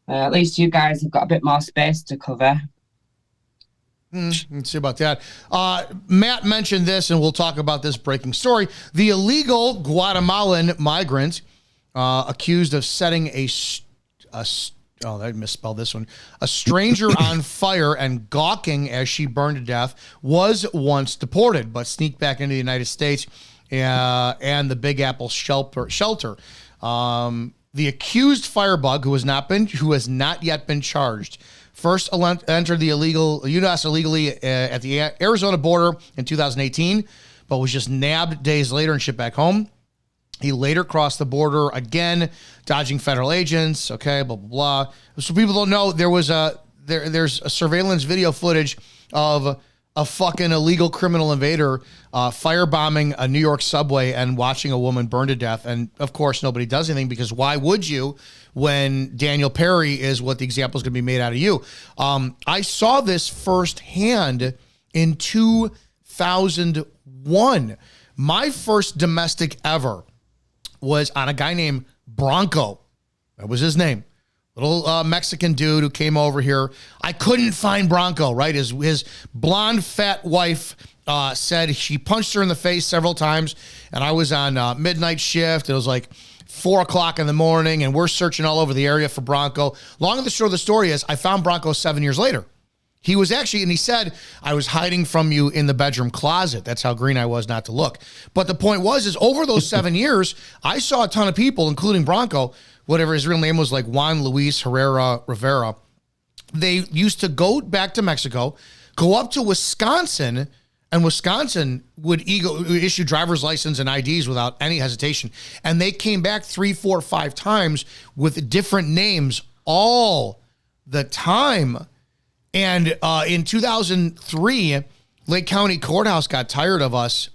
At least you guys have got a bit more space to cover. Let's see about that. Matt mentioned this, and we'll talk about this breaking story. The illegal Guatemalan migrant accused of setting I misspelled this one. A stranger on fire and gawking as she burned to death was once deported, but sneaked back into the United States and the Big Apple shelter. The accused firebug, who has not yet been charged, first entered the U.S. illegally at the Arizona border in 2018, but was just nabbed days later and shipped back home. He later crossed the border again, dodging federal agents. Okay, blah blah blah. So people don't know there's a surveillance video footage of a fucking illegal criminal invader firebombing a New York subway and watching a woman burn to death. And of course, nobody does anything because why would you when Daniel Perry is what the example is going to be made out of you? I saw this firsthand in 2001. My first domestic ever was on a guy named Bronco. That was his name. Little Mexican dude who came over here. I couldn't find Bronco, right? His blonde, fat wife said she punched her in the face several times, and I was on midnight shift. It was like 4 o'clock in the morning, and we're searching all over the area for Bronco. Long and the short of the story is I found Bronco 7 years later. He was actually, and he said, I was hiding from you in the bedroom closet. That's how green I was not to look. But the point is over those 7 years, I saw a ton of people, including Bronco, whatever his real name was, like Juan Luis Herrera Rivera. They used to go back to Mexico, go up to Wisconsin, and Wisconsin would issue driver's license and IDs without any hesitation. And they came back 3, 4, 5 times with different names all the time. And in 2003, Lake County Courthouse got tired of us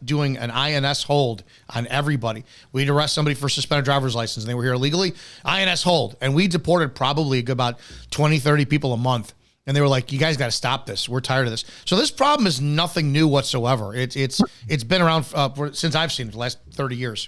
doing an INS hold on everybody. We'd arrest somebody for suspended driver's license, and they were here illegally. INS hold. And we deported probably about 20, 30 people a month. And they were like, you guys got to stop this. We're tired of this. So this problem is nothing new whatsoever. It's been around since I've seen it, the last 30 years.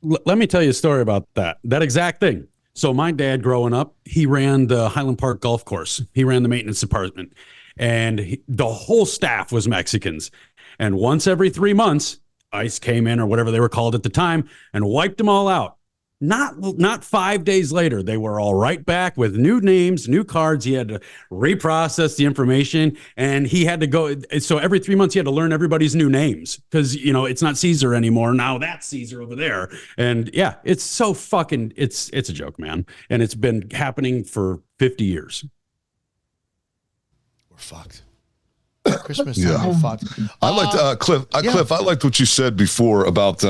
Let me tell you a story about that exact thing. So my dad growing up, he ran the Highland Park golf course. He ran the maintenance department, and the whole staff was Mexicans. And once every 3 months, ICE came in, or whatever they were called at the time, and wiped them all out. Not 5 days later, they were all right back with new names, new cards. He had to reprocess the information, and he had to go. So every 3 months, he had to learn everybody's new names because, it's not Caesar anymore. Now that's Caesar over there. And yeah, it's so fucking, it's a joke, man. And it's been happening for 50 years. We're fucked. Christmas time, we're fucked. I liked, Cliff, I liked what you said before about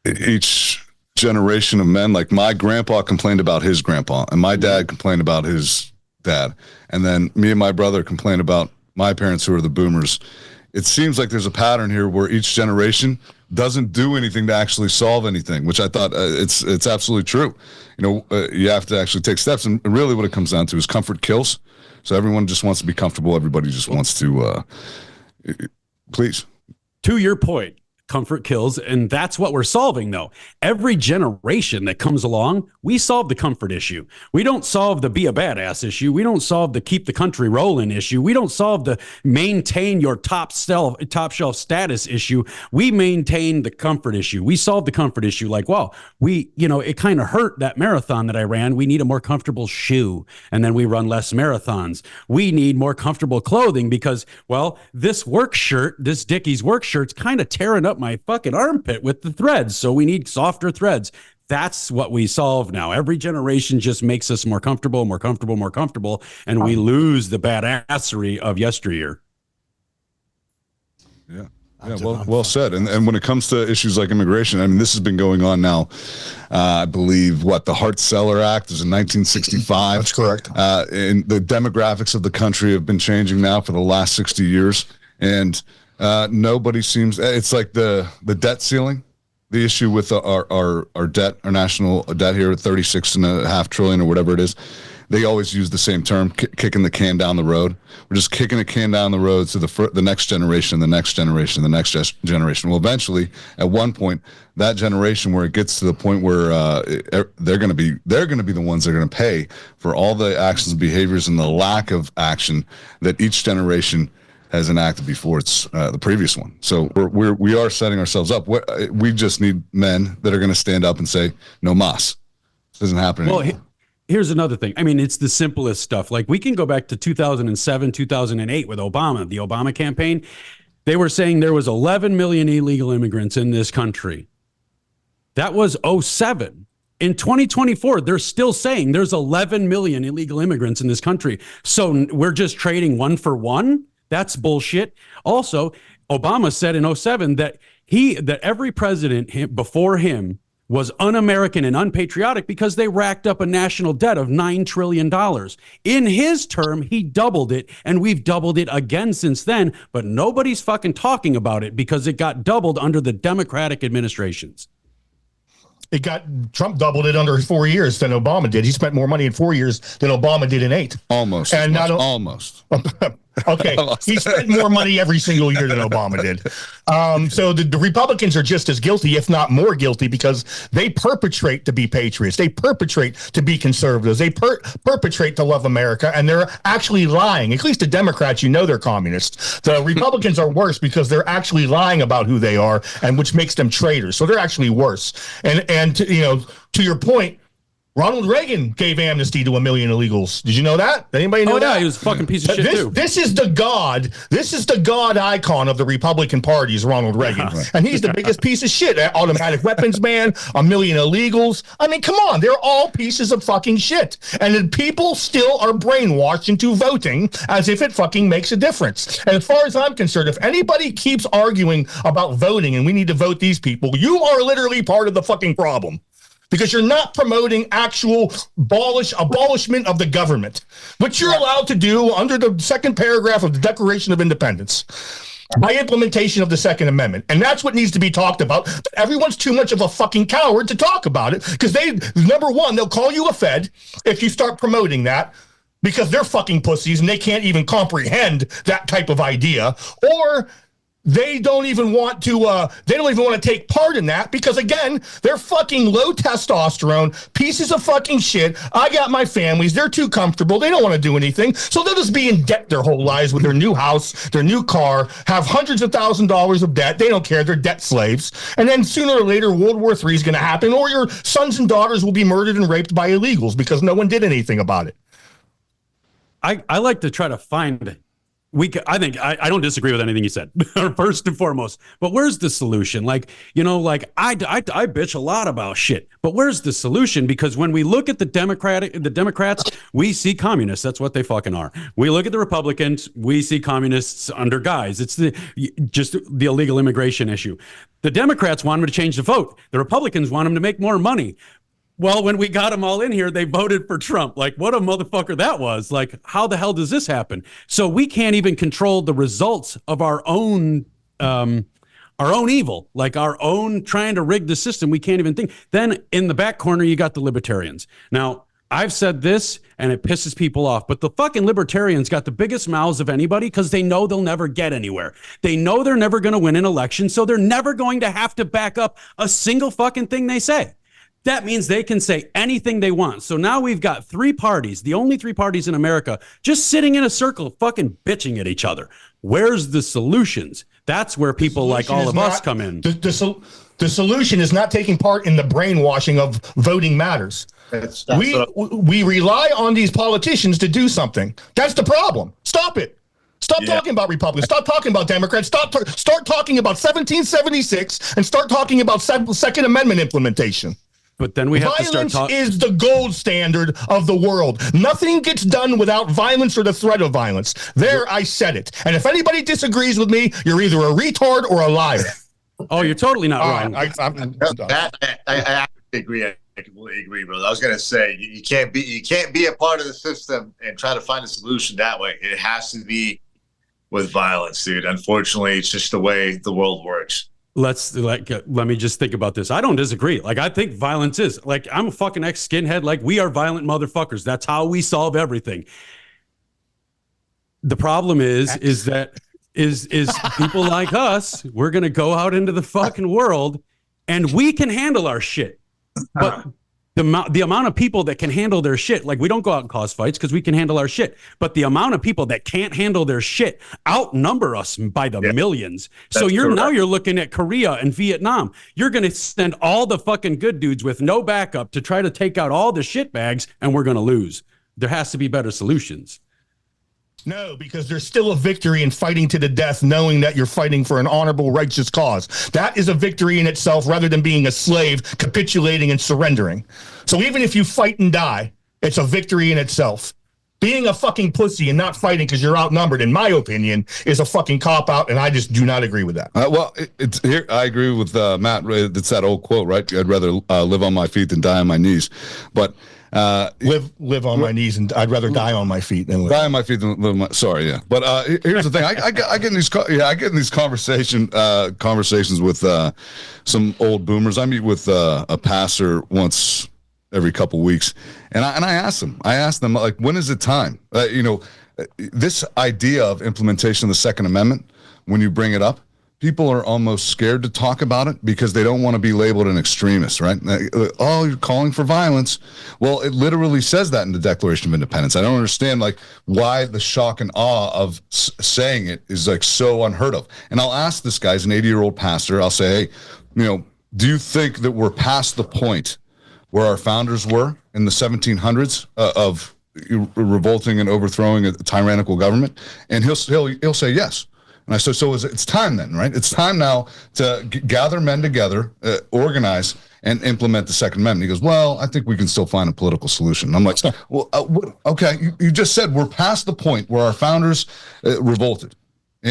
each generation of men. Like my grandpa complained about his grandpa, and my dad complained about his dad, and then me and my brother complained about my parents, who are the boomers. It seems like there's a pattern here where each generation doesn't do anything to actually solve anything, which I thought it's absolutely true. You have to actually take steps, and really what it comes down to is comfort kills. So everyone just wants to be comfortable. Everybody just wants to please. To your point, comfort kills, and that's what we're solving, though. Every generation that comes along, we solve the comfort issue. We don't solve the be a badass issue. We don't solve the keep the country rolling issue. We don't solve the maintain your top shelf status issue. We maintain the comfort issue. We solve the comfort issue. Like, well, it kind of hurt that marathon that I ran. We need a more comfortable shoe, and then we run less marathons. We need more comfortable clothing because, well, this work shirt, this Dickies work shirt's kind of tearing up my fucking armpit with the threads. So we need softer threads. That's what we solve now. Every generation just makes us more comfortable, and we lose the badassery of yesteryear. Yeah. Yeah, well said. And when it comes to issues like immigration, I mean, this has been going on now. I believe the Hart-Celler Act is in 1965. That's correct. And the demographics of the country have been changing now for the last 60 years. And nobody seems, it's like the debt ceiling, the issue with our debt, our national debt here at 36.5 trillion or whatever it is. they always use the same term, kicking the can down the road. We're just kicking a can down the road to the next generation, the next generation, the next generation. Well, eventually, at one point, that generation where it gets to the point where they're going to be the ones that are going to pay for all the actions and behaviors and the lack of action that each generation has enacted before it's the previous one. So we are setting ourselves up. We just need men that are going to stand up and say, no mas. This doesn't happen anymore. Here's another thing. I mean, it's the simplest stuff. Like, we can go back to 2007, 2008 with Obama, the Obama campaign. They were saying there was 11 million illegal immigrants in this country. That was 07. In 2024, they're still saying there's 11 million illegal immigrants in this country. So we're just trading one for one? That's bullshit. Also, Obama said in 07 that every president before him was un-American and unpatriotic because they racked up a national debt of $9 trillion. In his term, he doubled it, and we've doubled it again since then, but nobody's fucking talking about it because it got doubled under the Democratic administrations. Trump doubled it under 4 years than Obama did. He spent more money in 4 years than Obama did in 8. Almost. And almost. Okay, he spent more money every single year than Obama did. So the Republicans are just as guilty, if not more guilty, because they perpetrate to be patriots. They perpetrate to be conservatives. They perpetrate to love America, and they're actually lying. At least the Democrats, they're communists. The Republicans are worse because they're actually lying about who they are, and which makes them traitors. So they're actually worse. And to your point, Ronald Reagan gave amnesty to 1 million illegals. Did you know that? Anybody know that? Yeah, he was a fucking piece of shit too. This is the god icon of the Republican Party is Ronald Reagan. And he's the biggest piece of shit. Automatic weapons ban, 1 million illegals. I mean, come on, they're all pieces of fucking shit. And then people still are brainwashed into voting as if it fucking makes a difference. And as far as I'm concerned, if anybody keeps arguing about voting and we need to vote these people, you are literally part of the fucking problem. Because you're not promoting actual abolishment of the government, which you're allowed to do under the second paragraph of the Declaration of Independence by implementation of the Second Amendment. And that's what needs to be talked about. But everyone's too much of a fucking coward to talk about it because number one, they'll call you a Fed if you start promoting that because they're fucking pussies and they can't even comprehend that type of idea. Or they don't even want to take part in that because, again, they're fucking low testosterone pieces of fucking shit. I got my families. They're too comfortable. They don't want to do anything. So they'll just be in debt their whole lives with their new house, their new car, have hundreds of $1,000s of debt. They don't care. They're debt slaves. And then sooner or later, World War III is going to happen, or your sons and daughters will be murdered and raped by illegals because no one did anything about it. I like to try to find... I don't disagree with anything you said, first and foremost. But where's the solution? I bitch a lot about shit, but where's the solution? Because when we look at the Democrats, we see communists. That's what they fucking are. We look at the Republicans, we see communists under guise. It's just the illegal immigration issue. The Democrats want them to change the vote. The Republicans want them to make more money. Well, when we got them all in here, they voted for Trump. Like, what a motherfucker that was. Like, how the hell does this happen? So we can't even control the results of our own evil, like our own trying to rig the system. We can't even think. Then in the back corner, you got the libertarians. Now, I've said this and it pisses people off, but the fucking libertarians got the biggest mouths of anybody because they know they'll never get anywhere. They know they're never going to win an election, so they're never going to have to back up a single fucking thing they say. That means they can say anything they want. So now we've got 3 parties, the only 3 parties in America, just sitting in a circle fucking bitching at each other. Where's the solutions? That's where people like all of us come in. The solution is not taking part in the brainwashing of voting matters. We rely on these politicians to do something. That's the problem. Stop it. Stop talking about Republicans. Stop talking about Democrats. Start talking about 1776 and start talking about Second Amendment implementation. But then we have to start talking. Violence is the gold standard of the world. Nothing gets done without violence or the threat of violence. There, I said it. And if anybody disagrees with me, you're either a retard or a liar. Oh, you're totally not wrong. I agree. I completely agree, brother. I was gonna say you can't be a part of the system and try to find a solution that way. It has to be with violence, dude. Unfortunately, it's just the way the world works. let me just think about this. I don't disagree. Like, I think violence is like, I'm a fucking ex-skinhead. Like, we are violent motherfuckers. That's how we solve everything. The problem is that people like us, we're going to go out into the fucking world and we can handle our shit. But the amount of people that can handle their shit, like, we don't go out and cause fights because we can handle our shit. But the amount of people that can't handle their shit outnumber us by the millions. So now you're looking at Korea and Vietnam. You're going to send all the fucking good dudes with no backup to try to take out all the shit bags, and we're going to lose. There has to be better solutions. No, because there's still a victory in fighting to the death, knowing that you're fighting for an honorable, righteous cause. That is a victory in itself, rather than being a slave, capitulating and surrendering. So even if you fight and die, it's a victory in itself. Being a fucking pussy and not fighting because you're outnumbered, in my opinion, is a fucking cop-out, and I just do not agree with that. It's here. I agree with Matt. It's that old quote, right? I'd rather live on my feet than die on my knees. But live on my knees, and I'd rather die on my feet than live. Die on my feet than live on my. Sorry, yeah. But here's the thing: I get in these conversations with some old boomers. I meet with a pastor once every couple weeks, and I ask them like, when is it time? This idea of implementation of the Second Amendment, when you bring it up, people are almost scared to talk about it because they don't want to be labeled an extremist, right? Oh, you're calling for violence. Well, it literally says that in the Declaration of Independence. I don't understand like why the shock and awe of saying it is like so unheard of. And I'll ask this guy's an 80-year-old pastor. I'll say, hey, do you think that we're past the point where our founders were in the 1700s of revolting and overthrowing a tyrannical government? And he'll say yes. And I said, so it's time then, right? It's time now to gather men together, organize, and implement the Second Amendment. He goes, well, I think we can still find a political solution. I'm like, well, okay, you just said we're past the point where our founders revolted.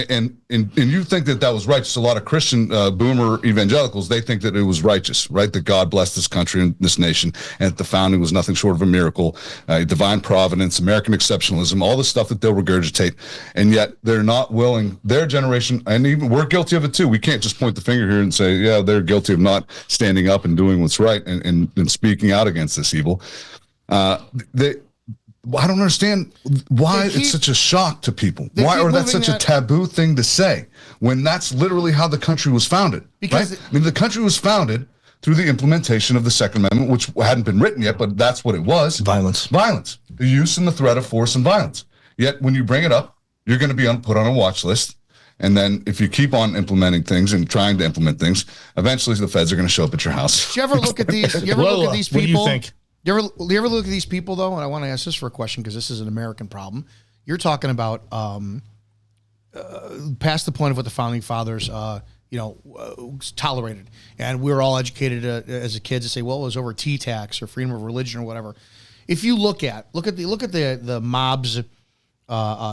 And you think that was righteous. A lot of Christian boomer evangelicals, they think that it was righteous, right? That God blessed this country and this nation, and that the founding was nothing short of a miracle, divine providence, American exceptionalism, all the stuff that they'll regurgitate. And yet they're not willing, their generation, and even we're guilty of it too. We can't just point the finger here and say, yeah, they're guilty of not standing up and doing what's right and speaking out against this evil. I don't understand why it's such a shock to people. Why, or that's such a taboo thing to say when that's literally how the country was founded. Because right? The country was founded through the implementation of the Second Amendment, which hadn't been written yet, but that's what it was. Violence. The use and the threat of force and violence. Yet when you bring it up, you're going to be put on a watch list. And then if you keep on implementing things and trying to implement things, eventually the feds are going to show up at your house. Do you ever look at these? You ever look at these people? What do you think? You ever look at these people, though? And I want to ask this for a question because this is an American problem. You're talking about past the point of what the founding fathers, tolerated. And we were all educated as a kid to say, well, it was over tea tax or freedom of religion or whatever. If you look at the mob's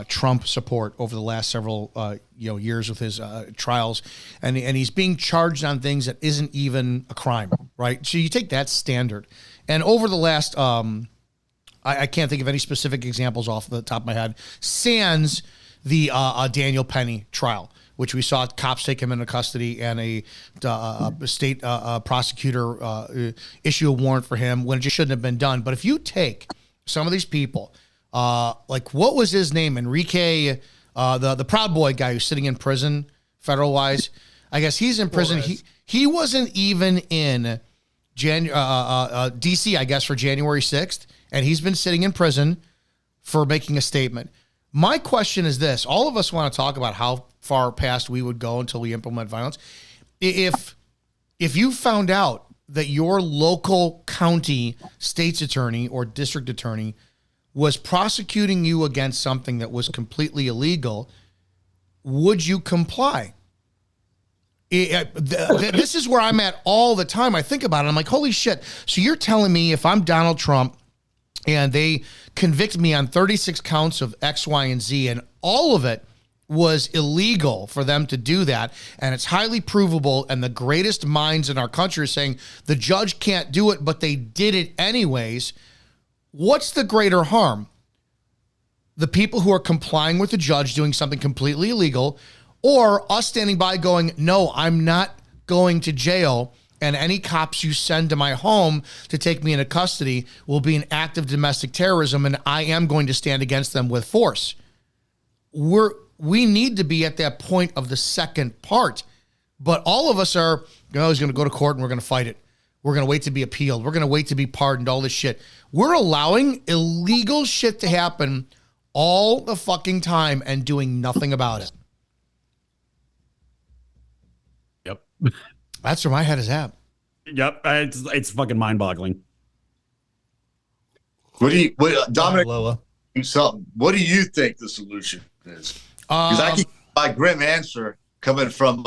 Trump support over the last several years with his trials, and he's being charged on things that isn't even a crime, right? So you take that standard. And over the last, I can't think of any specific examples off the top of my head, sans the Daniel Penny trial, which we saw cops take him into custody and a state prosecutor issue a warrant for him when it just shouldn't have been done. But if you take some of these people, like what was his name? Enrique, the Proud Boy guy who's sitting in prison, federal-wise. I guess he's in prison. He wasn't even in DC, I guess, for January 6th, and he's been sitting in prison for making a statement. My question is this. All of us want to talk about how far past we would go until we implement violence. If you found out that your local county state's attorney or district attorney was prosecuting you against something that was completely illegal, would you comply? This is where I'm at all the time. I think about it. I'm like, holy shit. So you're telling me if I'm Donald Trump and they convict me on 36 counts of X, Y, and Z, and all of it was illegal for them to do that, and it's highly provable, and the greatest minds in our country are saying the judge can't do it, but they did it anyways, what's the greater harm? The people who are complying with the judge doing something completely illegal, or us standing by going, no, I'm not going to jail, and any cops you send to my home to take me into custody will be an act of domestic terrorism, and I am going to stand against them with force. We need to be at that point of the second part, but all of us are, he's going to go to court and we're going to fight it. We're going to wait to be appealed. We're going to wait to be pardoned, all this shit. We're allowing illegal shit to happen all the fucking time and doing nothing about it. Yep. That's where my head is at. Yep. It's fucking mind-boggling. Dominic, Lola. what do you think the solution is? Because I keep my grim answer coming from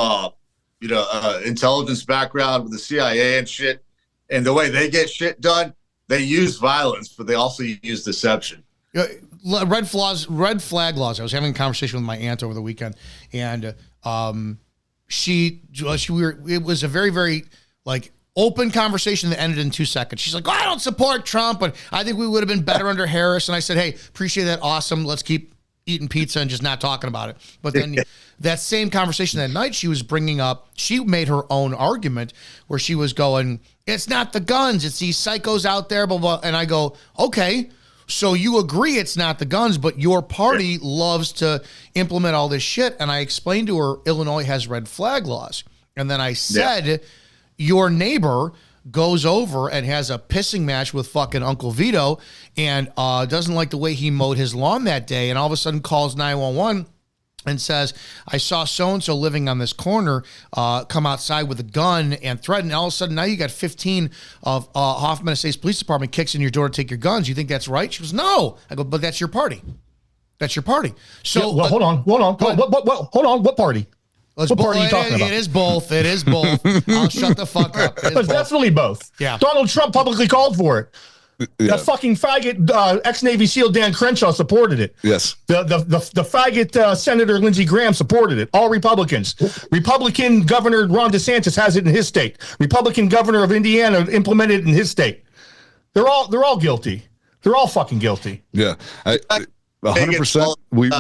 intelligence background with the CIA and shit, and the way they get shit done, they use violence, but they also use deception. Red flag laws. I was having a conversation with my aunt over the weekend, and it was a very, very open conversation that ended in 2 seconds. She's like, I don't support Trump, but I think we would have been better under Harris. And I said, hey, appreciate that. Awesome. Let's keep eating pizza and just not talking about it. But then that same conversation that night, she was bringing up, she made her own argument where she was going, it's not the guns, it's these psychos out there, blah, blah. And I go, okay, so you agree it's not the guns, but your party loves to implement all this shit. And I explained to her, Illinois has red flag laws. And then I said, your neighbor goes over and has a pissing match with fucking Uncle Vito and doesn't like the way he mowed his lawn that day, and all of a sudden calls 911 and says, I saw so-and-so living on this corner come outside with a gun and threaten. And all of a sudden, now you got 15 of Hoffman Estates Police Department kicks in your door to take your guns. You think that's right? She goes, no. I go, but that's your party. That's your party. So hold on. Hold on. What party? What party are you talking about? It is both. It is both. I'll shut the fuck up. It's definitely both. Yeah. Donald Trump publicly called for it. Yeah. That fucking faggot ex-Navy SEAL Dan Crenshaw supported it. Yes. The faggot Senator Lindsey Graham supported it. All Republicans. Republican Governor Ron DeSantis has it in his state. Republican Governor of Indiana implemented it in his state. They're all guilty. They're all fucking guilty. Yeah. 100%. We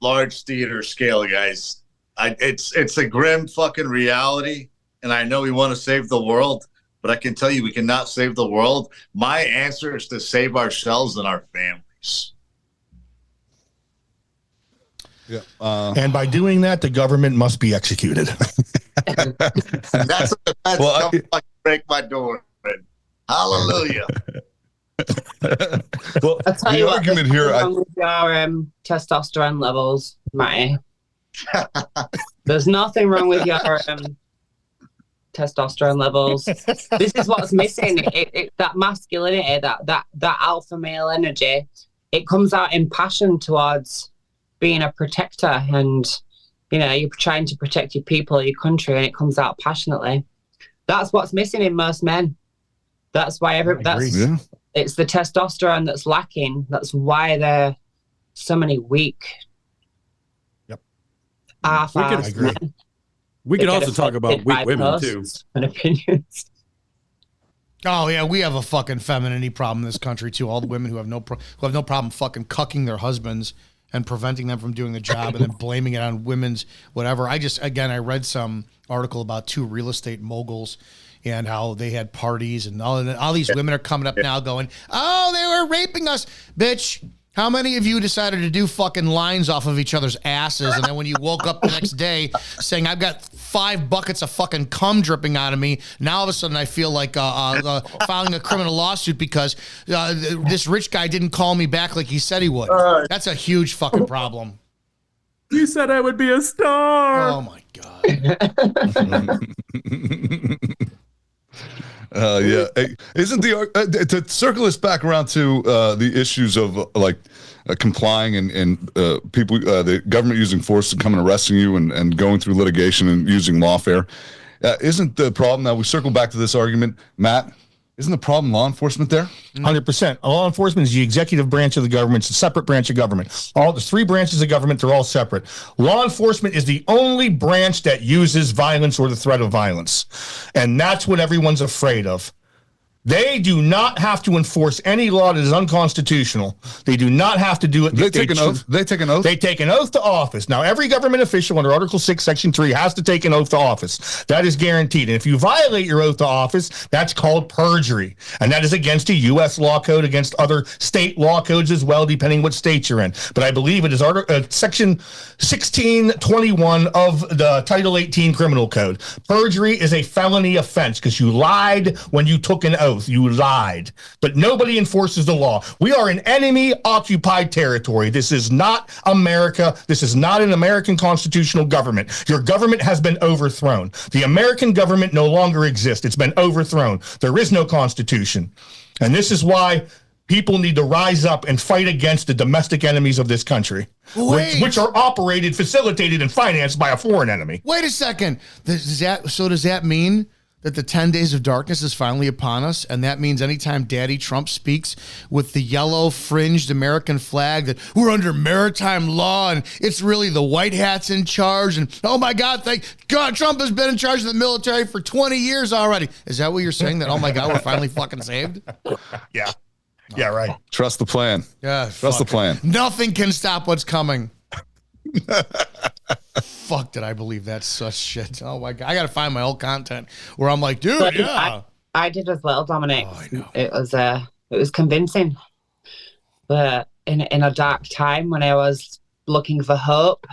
large theater scale, guys. It's a grim fucking reality, and I know we want to save the world, but I can tell you we cannot save the world. My answer is to save ourselves and our families. Yeah. And by doing that, the government must be executed. That's well, break my door. Hallelujah. Well, I'll tell you what, argument here, with your testosterone levels, Matty. There's nothing wrong with your testosterone levels. This is what's missing. That masculinity, that alpha male energy, it comes out in passion towards being a protector, and you're trying to protect your people, your country, and it comes out passionately. That's what's missing in most men. That's why it's the testosterone that's lacking. That's why there so many weak. Yep. We could also talk about weak women too. And opinions. Oh yeah, we have a fucking femininity problem in this country too. All the women who have no problem fucking cucking their husbands and preventing them from doing the job, and then blaming it on women's whatever. I read some article about 2 real estate moguls and how they had parties, and all these women are coming up now going, oh, they were raping us. Bitch, how many of you decided to do fucking lines off of each other's asses, and then when you woke up the next day saying, I've got 5 buckets of fucking cum dripping out of me, now all of a sudden I feel like filing a criminal lawsuit because this rich guy didn't call me back like he said he would. That's a huge fucking problem. You said I would be a star. Oh my God. Yeah, isn't to circle this back around to the issues of complying and people, the government using force to come and arresting you and going through litigation and using lawfare? Isn't the problem, now we circle back to this argument, Matt, isn't the problem law enforcement there? 100%. Law enforcement is the executive branch of the government. It's a separate branch of government. All the 3 branches of government, they're all separate. Law enforcement is the only branch that uses violence or the threat of violence. And that's what everyone's afraid of. They do not have to enforce any law that is unconstitutional. They do not have to do it. They take an oath. They take an oath. They take an oath to office. Now, every government official under Article 6, Section 3 has to take an oath to office. That is guaranteed. And if you violate your oath to office, that's called perjury. And that is against a U.S. law code, against other state law codes as well, depending what state you're in. But I believe it is Section 1621 of the Title 18 Criminal Code. Perjury is a felony offense because you lied when you took an oath. You lied, but nobody enforces the law. We are in enemy-occupied territory. This is not America. This is not an American constitutional government. Your government has been overthrown. The American government no longer exists. It's been overthrown. There is no constitution. And this is why people need to rise up and fight against the domestic enemies of this country, which are operated, facilitated, and financed by a foreign enemy. Wait a second. Does that mean that the 10 days of darkness is finally upon us, and that means anytime Daddy Trump speaks with the yellow fringed American flag that we're under maritime law and it's really the white hats in charge, and oh my God, thank God Trump has been in charge of the military for 20 years already. Is that what you're saying, that oh my God, we're finally fucking saved? Yeah. Yeah, right. Trust the plan. Yeah, Trust the plan. Nothing can stop what's coming. Fuck, did I believe that's such shit? Oh my God, I gotta find my old content where I'm like, dude, yeah. I did as well, Dominic. Oh, I know. It was convincing, but in a dark time when I was looking for hope,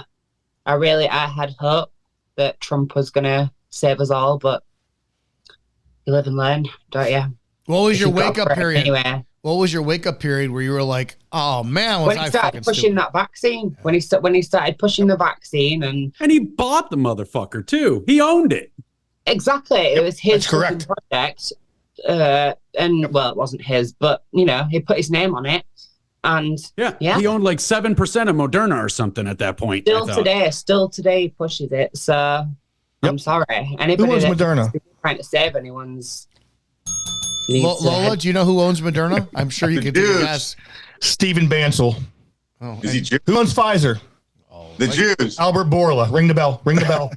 I had hope that Trump was gonna save us all. But you live and learn, don't you? What was your wake up period? Anyway. What was your wake up period where you were like, oh man, when he started pushing that vaccine, when he started pushing the vaccine, and he bought the motherfucker too. He owned it. Exactly, it was his project, and well, it wasn't his, but he put his name on it, and yeah. He owned like 7% of Moderna or something at that point. Still today, he pushes it. So I'm sorry, anybody who owns Moderna? Trying to save anyone's. Lola, do you know who owns Moderna? I'm sure you could do guess. Stephen Bancel. Oh, is he Jew? Who owns Pfizer? Oh, the Jews. Albert Bourla. Ring the bell. Ring the bell.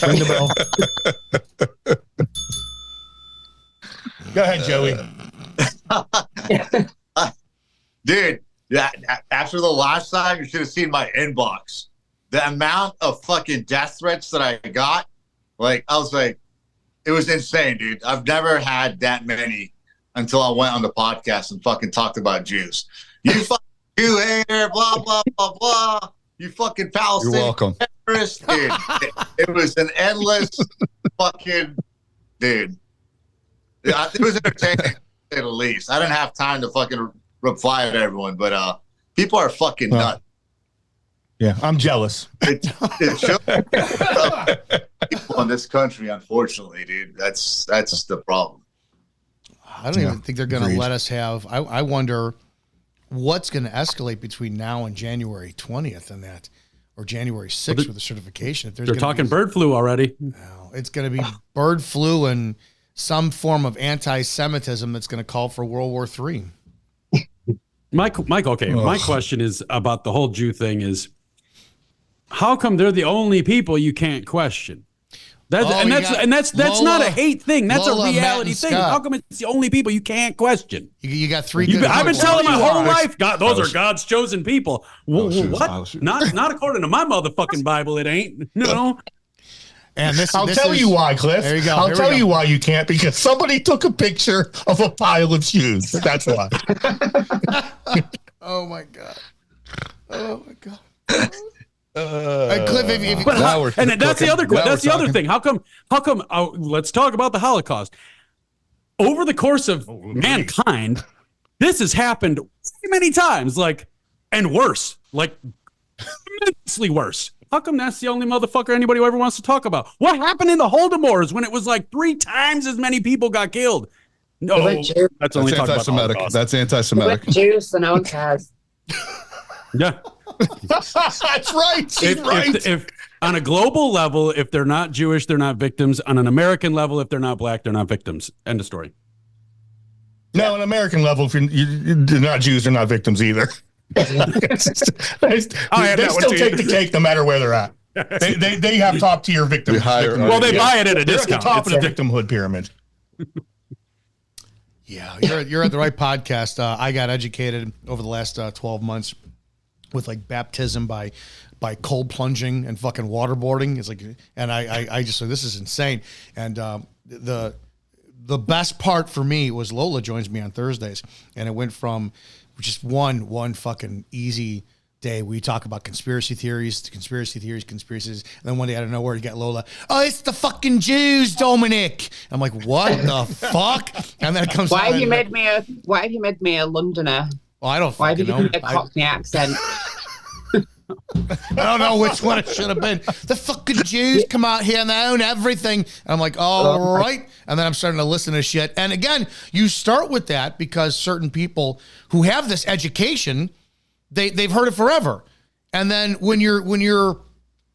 Ring the bell. Go ahead, Joey. Dude, after the last time, you should have seen my inbox. The amount of fucking death threats that I got, I was like, it was insane, dude. I've never had that many until I went on the podcast and fucking talked about Jews. You fucking Jew hater, blah, blah, blah, blah. You fucking Palestinian. You're welcome. Terrorist, dude. It was an endless fucking, dude. It was entertaining, to say the least. I didn't have time to fucking reply to everyone, but people are fucking nuts. Yeah, I'm jealous. It shows people in this country, unfortunately, dude. That's the problem. I don't even think they're going to let us have. I wonder what's going to escalate between now and January 20th and that, or January 6th with the certification. If they're talking bird flu already. No, it's going to be bird flu and some form of anti-Semitism that's going to call for World War III. Mike, okay. Ugh. My question is about the whole Jew thing is, how come they're the only people you can't question? That's Lola, not a hate thing. That's Lola, a reality thing. How come it's the only people you can't question? You got three. I've been telling my whole life, God, those are God's chosen people. What? Not according to my motherfucking Bible. It ain't. No. And I'll tell you why, Cliff. There you go. I'll tell you why you can't, because somebody took a picture of a pile of shoes. That's why. Oh my God. Oh my God. Cliff, that's the other question. That's the other thing. How come? Let's talk about the Holocaust. Over the course of mankind, this has happened many times, and worse, immensely worse. How come that's the only motherfucker anybody ever wants to talk about? What happened in the Holodomors when it was 3 times as many people got killed? No, that's only anti-Semitic. That's anti-Semitic. Jews, so no one cares. Yeah. That's right. If on a global level, if they're not Jewish, they're not victims. On an American level, if they're not black, they're not victims. End of story. No, on an American level, if they're not Jews, they're not victims either. They still take the cake no matter where they're at. They have top tier victims. They buy it at a discount. They're at the top of the victimhood pyramid. Yeah, you're at the right podcast. I got educated over the last 12 months with like baptism by cold plunging and fucking waterboarding. It's like, and I just said, this is insane. And the best part for me was Lola joins me on Thursdays, and it went from just one fucking easy day. We talk about conspiracies. And then one day out of nowhere, you get Lola. Oh, it's the fucking Jews, Dominic. I'm like, what the fuck? And then it comes. Why have you made me a Londoner? Well, I don't Why have fucking you know. given me a Cockney accent? I don't know which one it should have been. The fucking Jews come out here and they own everything. And I'm like, all right. And then I'm starting to listen to shit. And again, you start with that because certain people who have this education, they've heard it forever. And then when you're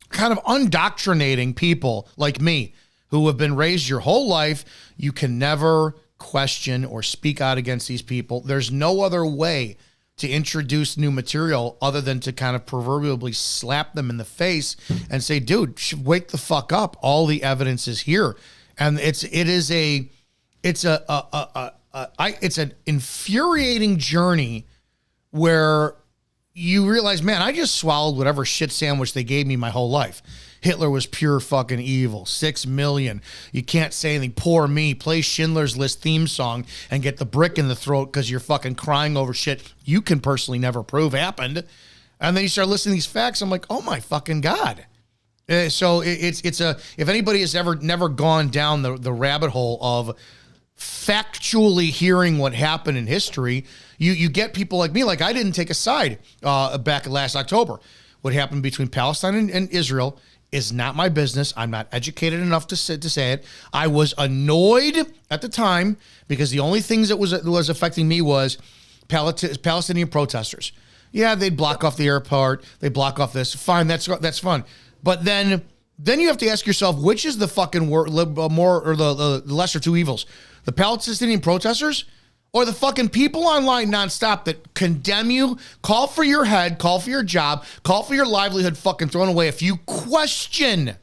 kind of undoctrinating people like me who have been raised your whole life, you can never question or speak out against these people. There's no other way to introduce new material other than to kind of proverbially slap them in the face and say, dude, wake the fuck up. All the evidence is here. And it's an infuriating journey where you realize, man, I just swallowed whatever shit sandwich they gave me my whole life. Hitler was pure fucking evil. 6 million. You can't say anything. Poor me. Play Schindler's List theme song and get the brick in the throat because you're fucking crying over shit you can personally never prove happened. And then you start listening to these facts. I'm like, oh my fucking God. So if anybody has never gone down the rabbit hole of factually hearing what happened in history, you get people like me. Like, I didn't take a side back last October. What happened between Palestine and Israel is not my business. I'm not educated enough to say it. I was annoyed at the time because the only things that was affecting me was Palestinian protesters. Yeah, they'd block off the airport. They block off this. Fine, that's fun. But then you have to ask yourself, which is the fucking more or the lesser two evils? The Palestinian protesters or the fucking people online nonstop that condemn you, call for your head, call for your job, call for your livelihood fucking thrown away if you question,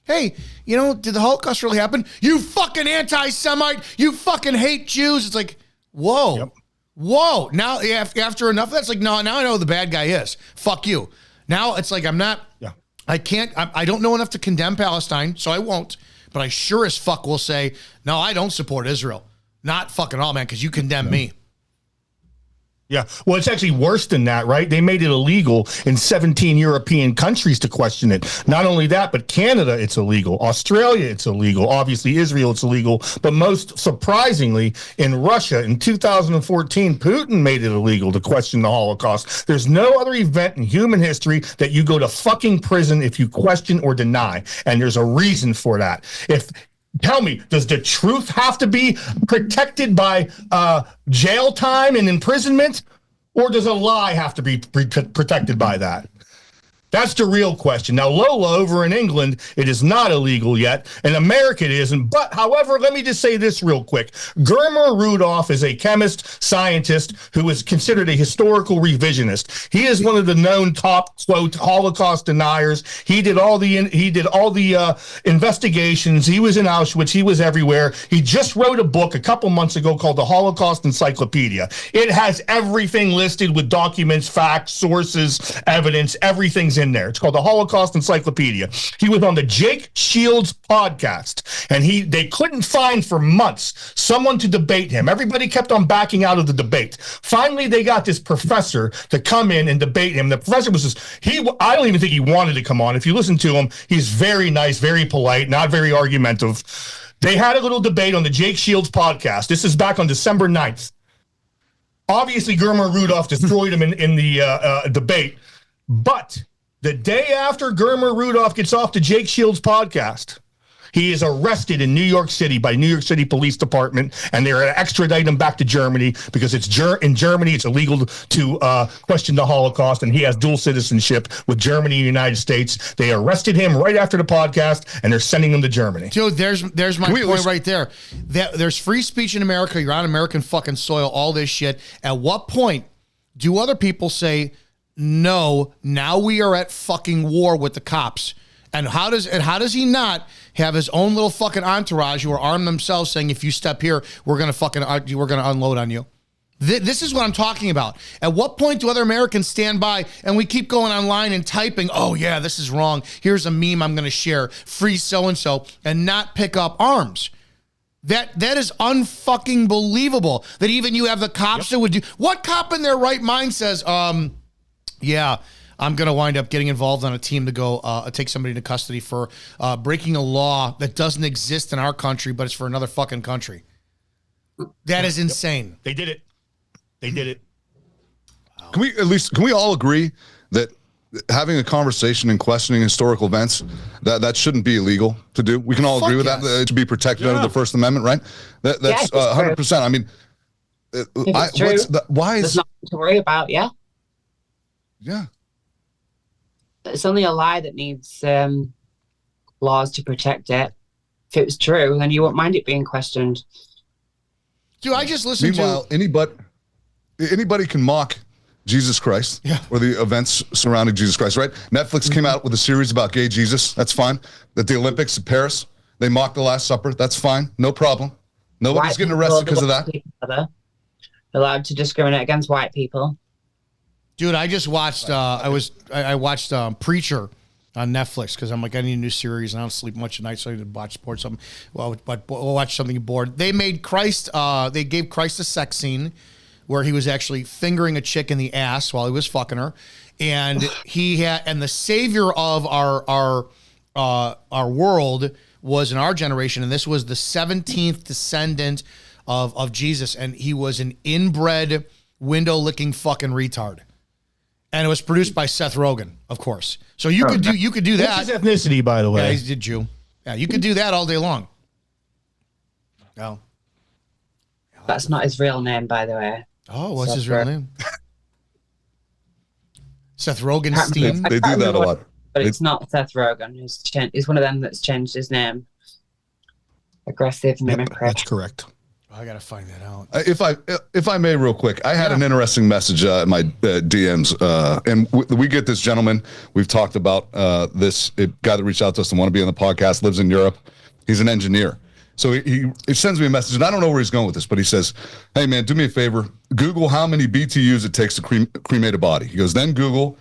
hey, did the Holocaust really happen? You fucking anti-Semite, you fucking hate Jews. It's like, whoa. Yep. Whoa. Now, after enough of that, it's like, no, now I know who the bad guy is. Fuck you. Now it's like, I don't know enough to condemn Palestine, so I won't. But I sure as fuck will say, no, I don't support Israel. Not fucking all, man, because you condemn me. Yeah. Well, it's actually worse than that, right? They made it illegal in 17 European countries to question it. Not only that, but Canada, it's illegal. Australia, it's illegal. Obviously, Israel, it's illegal. But most surprisingly, in Russia, in 2014, Putin made it illegal to question the Holocaust. There's no other event in human history that you go to fucking prison if you question or deny. And there's a reason for that. Tell me, does the truth have to be protected by jail time and imprisonment, or does a lie have to be protected by that? That's the real question. Now, Lola, over in England, it is not illegal yet. In America, it isn't. But, however, let me just say this real quick. Germer Rudolph is a chemist, scientist who is considered a historical revisionist. He is one of the known top, quote, Holocaust deniers. He did all the investigations. He was in Auschwitz. He was everywhere. He just wrote a book a couple months ago called The Holocaust Encyclopedia. It has everything listed with documents, facts, sources, evidence. Everything's in there. It's called the Holocaust Encyclopedia. He was on the Jake Shields podcast, and they couldn't find for months someone to debate him. Everybody kept on backing out of the debate. Finally, they got this professor to come in and debate him. The professor was I don't even think he wanted to come on. If you listen to him, he's very nice, very polite, not very argumentative. They had a little debate on the Jake Shields podcast. This is back on December 9th. Obviously, Germer Rudolph destroyed him in the debate, but the day after Germer Rudolph gets off the Jake Shields podcast, he is arrested in New York City by New York City Police Department, and they're going to extradite him back to Germany because in Germany it's illegal to question the Holocaust, and he has dual citizenship with Germany and the United States. They arrested him right after the podcast, and they're sending him to Germany. Dude, there's my point right there. There's free speech in America. You're on American fucking soil, all this shit. At what point do other people say, no, now we are at fucking war with the cops? And how does he not have his own little fucking entourage who are armed themselves saying, if you step here, we're going to unload on you. This is what I'm talking about. At what point do other Americans stand by and we keep going online and typing, oh yeah, this is wrong. Here's a meme I'm going to share, free so-and-so, and not pick up arms? That is unfucking believable that even you have the cops that would do. What cop in their right mind says, yeah, I'm going to wind up getting involved on a team to go take somebody into custody for breaking a law that doesn't exist in our country, but it's for another fucking country. That is insane. They did it. They did it. Can we all agree that having a conversation and questioning historical events, that shouldn't be illegal to do? We can all agree with that. It should be protected under the First Amendment, right? That's 100%. I mean, why is there's nothing to worry about? Yeah. Yeah. It's only a lie that needs laws to protect it. If it was true, then you wouldn't mind it being questioned. Dude, I just listened to anybody can mock Jesus Christ or the events surrounding Jesus Christ, right? Netflix came out with a series about gay Jesus. That's fine. At the Olympics in Paris, they mocked the Last Supper. That's fine. No problem. Nobody's getting arrested because of that. Allowed to discriminate against white people. Dude, I just watched, I watched Preacher on Netflix because I'm like, I need a new series and I don't sleep much at night, so I need to watch sports. Something. Well, but we'll watch something bored. They made Christ, they gave Christ a sex scene where he was actually fingering a chick in the ass while he was fucking her. And and the savior of our world was in our generation. And this was the 17th descendant of Jesus. And he was an inbred window licking fucking retard. And it was produced by Seth Rogen, of course. So you could do that. What's his ethnicity, by the way? Yeah, he's a Jew. Yeah, you could do that all day long. No. That's not his real name, by the way. Oh, what's his real name? Seth Rogenstein. They do that a lot. But it's not Seth Rogen. He's one of them that's changed his name. Aggressive mimicry. That's correct. I gotta find that out. If I may, real quick, I had an interesting message in my DMs, and we get this gentleman. We've talked about this guy that reached out to us and want to be on the podcast. Lives in Europe. He's an engineer. So he sends me a message, and I don't know where he's going with this, but he says, hey, man, do me a favor. Google how many BTUs it takes to cremate a body. He goes, then Google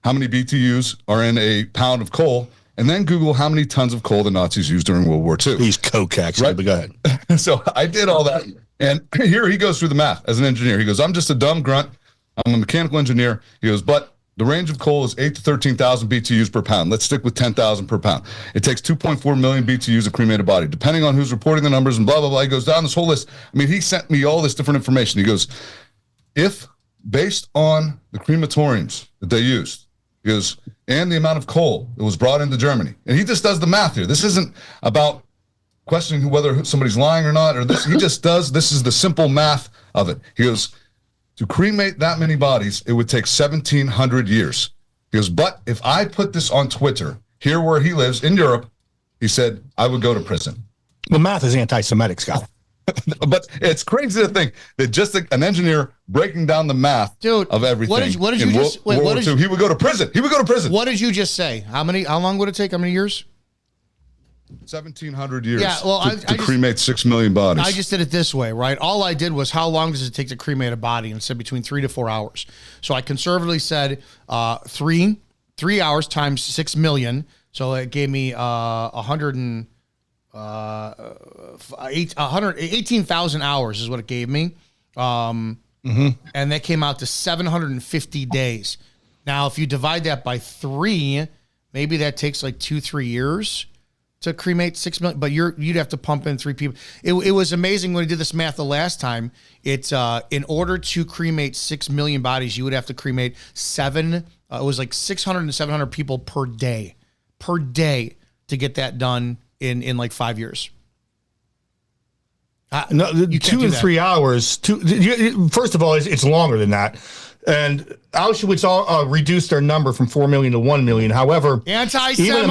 how many BTUs are in a pound of coal, and then Google how many tons of coal the Nazis used during World War II. He's coke, actually, but go ahead. So I did all that, and here he goes through the math as an engineer. He goes, I'm just a dumb grunt. I'm a mechanical engineer. He goes, but the range of coal is 8 to 13,000 BTUs per pound. Let's stick with 10,000 per pound. It takes 2.4 million BTUs to cremate a body, depending on who's reporting the numbers and blah, blah, blah. He goes down this whole list. I mean, he sent me all this different information. He goes, if based on the crematoriums that they used, he goes, and the amount of coal that was brought into Germany, and he just does the math here. This isn't about questioning whether somebody's lying or not, or this. He just does, this is the simple math of it. He goes, to cremate that many bodies, it would take 1,700 years. He goes, but if I put this on Twitter, here where he lives in Europe, he said, I would go to prison. Well, math is anti-Semitic, Scott. But it's crazy to think that just an engineer breaking down the math of everything. What did you just wait? What did you, he would go to prison. He would go to prison. What did you just say? How long would it take? How many years? 1,700 years. Yeah, well, to cremate 6 million bodies. I just did it this way, right? All I did was how long does it take to cremate a body, and it said between 3 to 4 hours. So I conservatively said 3 hours times 6 million. So it gave me 18,000 hours is what it gave me. And that came out to 750 days. Now, if you divide that by 3, maybe that takes like 2-3 years to cremate 6 million, but you'd have to pump in 3 people. It was amazing when we did this math the last time. It's in order to cremate 6 million bodies, you would have to cremate it was like 600 to 700 people per day to get that done in like 5 years. No, 2 and 3 hours. First of all, it's longer than that. And Auschwitz reduced their number from 4 million to 1 million. However, anti-Semite.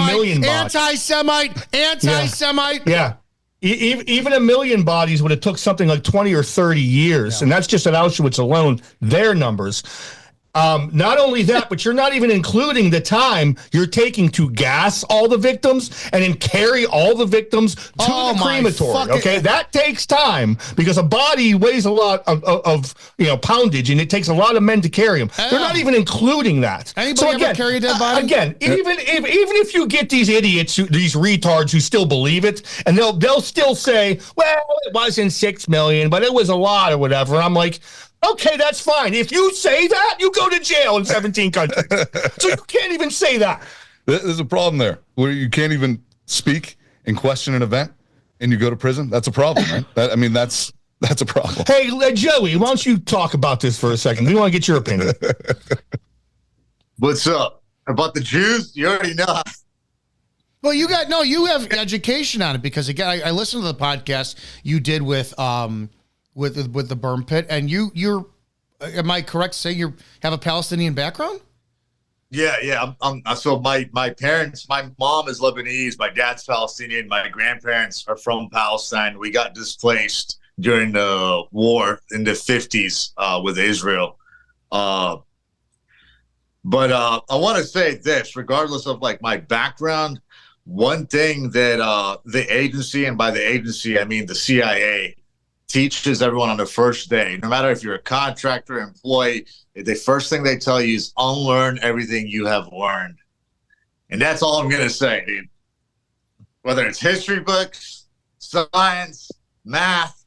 Yeah. Even a million bodies would have took something like 20 or 30 years. Yeah. And that's just at Auschwitz alone, their numbers. Not only that, but you're not even including the time you're taking to gas all the victims and then carry all the victims to the crematory. Okay, that takes time because a body weighs a lot of poundage, and it takes a lot of men to carry them. They're not even including that. Anybody ever carry a dead body? Again, even if you get these idiots, these retards who still believe it, and they'll still say, well, it wasn't 6 million, but it was a lot or whatever. I'm like, okay, that's fine. If you say that, you go to jail in 17 countries. So you can't even say that. There's a problem there where you can't even speak and question an event, and you go to prison. That's a problem, right? That's a problem. Hey, Joey, why don't you talk about this for a second? We want to get your opinion. What's up? About the Jews? You already know. Well, you have education on it because, again, I listened to the podcast you did with the burn pit, and you're am I correct to say you have a Palestinian background? Yeah. So my parents, my mom is Lebanese, my dad's Palestinian, my grandparents are from Palestine. We got displaced during the war in the 50s with Israel. But I want to say this, regardless of like my background, one thing that the agency, and by the agency I mean the CIA, teaches everyone on the first day, no matter if you're a contractor, employee, the first thing they tell you is unlearn everything you have learned. And that's all I'm going to say, dude. Whether it's history books, science, math,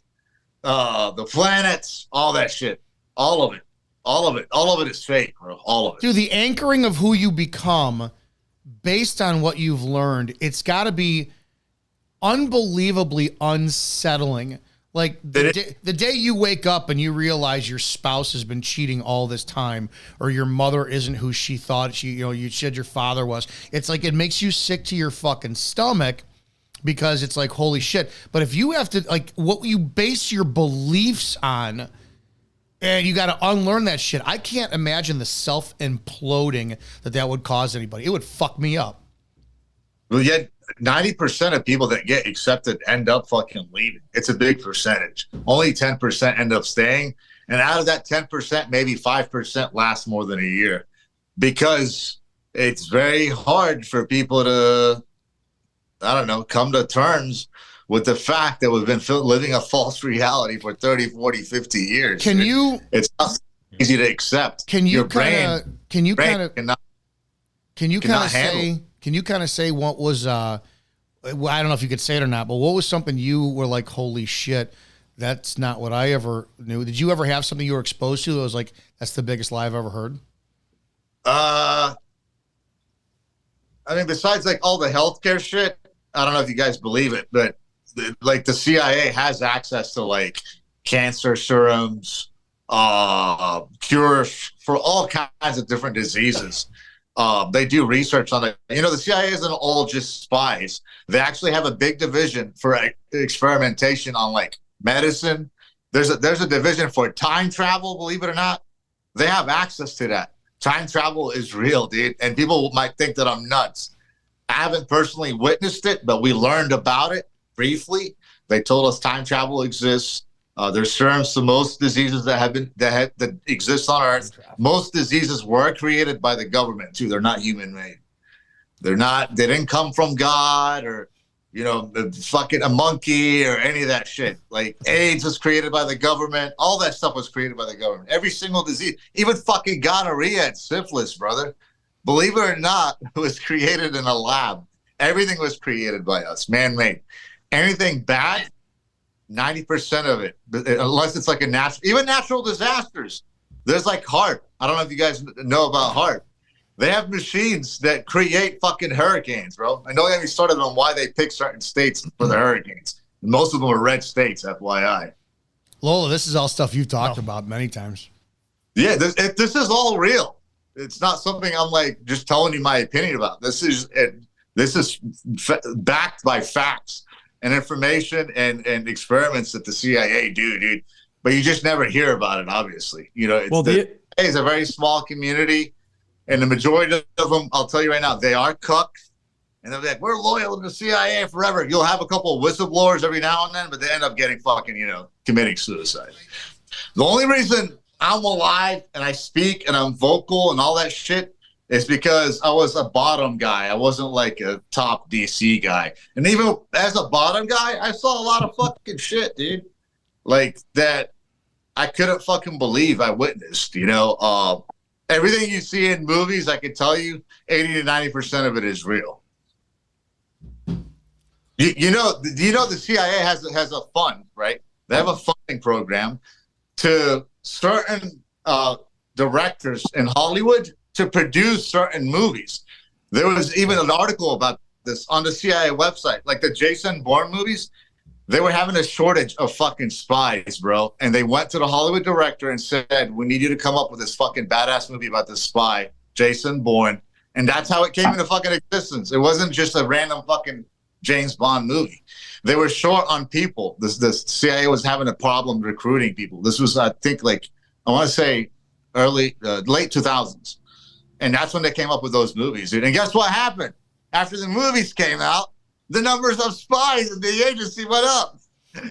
the planets, all that shit, all of it is fake, bro. All of it. Dude, the anchoring of who you become based on what you've learned, it's got to be unbelievably unsettling. Like the day you wake up and you realize your spouse has been cheating all this time, or your mother isn't who she thought you said your father was. It's like it makes you sick to your fucking stomach because it's like, holy shit. But if you have to, like, what you base your beliefs on, and you got to unlearn that shit, I can't imagine the self-imploding that would cause anybody. It would fuck me up. Well, yet 90% of people that get accepted end up fucking leaving. It's a big percentage. Only 10% end up staying. And out of that 10%, maybe 5% last more than a year, because it's very hard for people to, come to terms with the fact that we've been living a false reality for 30, 40, 50 years. It's not easy to accept. Can you kind of say what was, I don't know if you could say it or not, but what was something you were like, holy shit, that's not what I ever knew. Did you ever have something you were exposed to that was like, that's the biggest lie I've ever heard? Besides like all the healthcare shit, I don't know if you guys believe it, but like the CIA has access to like cancer serums, cures for all kinds of different diseases. They do research on it. The CIA isn't all just spies. They actually have a big division for experimentation on like medicine. There's a division for time travel, believe it or not. They have access to that. Time travel is real, dude. And people might think that I'm nuts. I haven't personally witnessed it, but we learned about it briefly. They told us time travel exists. There's serums to most diseases that exist on Earth. Most diseases were created by the government too. They're not human made. They didn't come from God or, fucking a monkey or any of that shit. Like AIDS was created by the government. All that stuff was created by the government. Every single disease, even fucking gonorrhea and syphilis, brother. Believe it or not, it was created in a lab. Everything was created by us, man-made. Anything bad, 90% of it, unless it's like even natural disasters. There's like HAARP. I don't know if you guys know about HAARP. They have machines that create fucking hurricanes, bro. I know they started on why they pick certain states for the hurricanes. Most of them are red states, FYI. Lola, this is all stuff you've talked about many times. Yeah, this is all real. It's not something I'm like just telling you my opinion about. This is backed by facts and information and experiments that the CIA do, dude. But you just never hear about it, obviously. It's a very small community, and the majority of them, I'll tell you right now, they are cooked, and they'll be like, we're loyal to the CIA forever. You'll have a couple of whistleblowers every now and then, but they end up getting fucking, committing suicide. The only reason I'm alive and I speak and I'm vocal and all that shit is because I was a bottom guy. I wasn't like a top DC guy. And even as a bottom guy, I saw a lot of fucking shit, dude. Like that I couldn't fucking believe I witnessed, you know. Everything you see in movies, I can tell you 80 to 90% of it is real. You know the CIA has a fund, right? They have a funding program to certain directors in Hollywood to produce certain movies. There was even an article about this on the CIA website, like the Jason Bourne movies. They were having a shortage of fucking spies, bro. And they went to the Hollywood director and said, we need you to come up with this fucking badass movie about this spy, Jason Bourne. And that's how it came into fucking existence. It wasn't just a random fucking James Bond movie. They were short on people. The CIA was having a problem recruiting people. This was, I think, like, I want to say late 2000s. And that's when they came up with those movies, dude. And guess what happened? After the movies came out, the numbers of spies in the agency went up.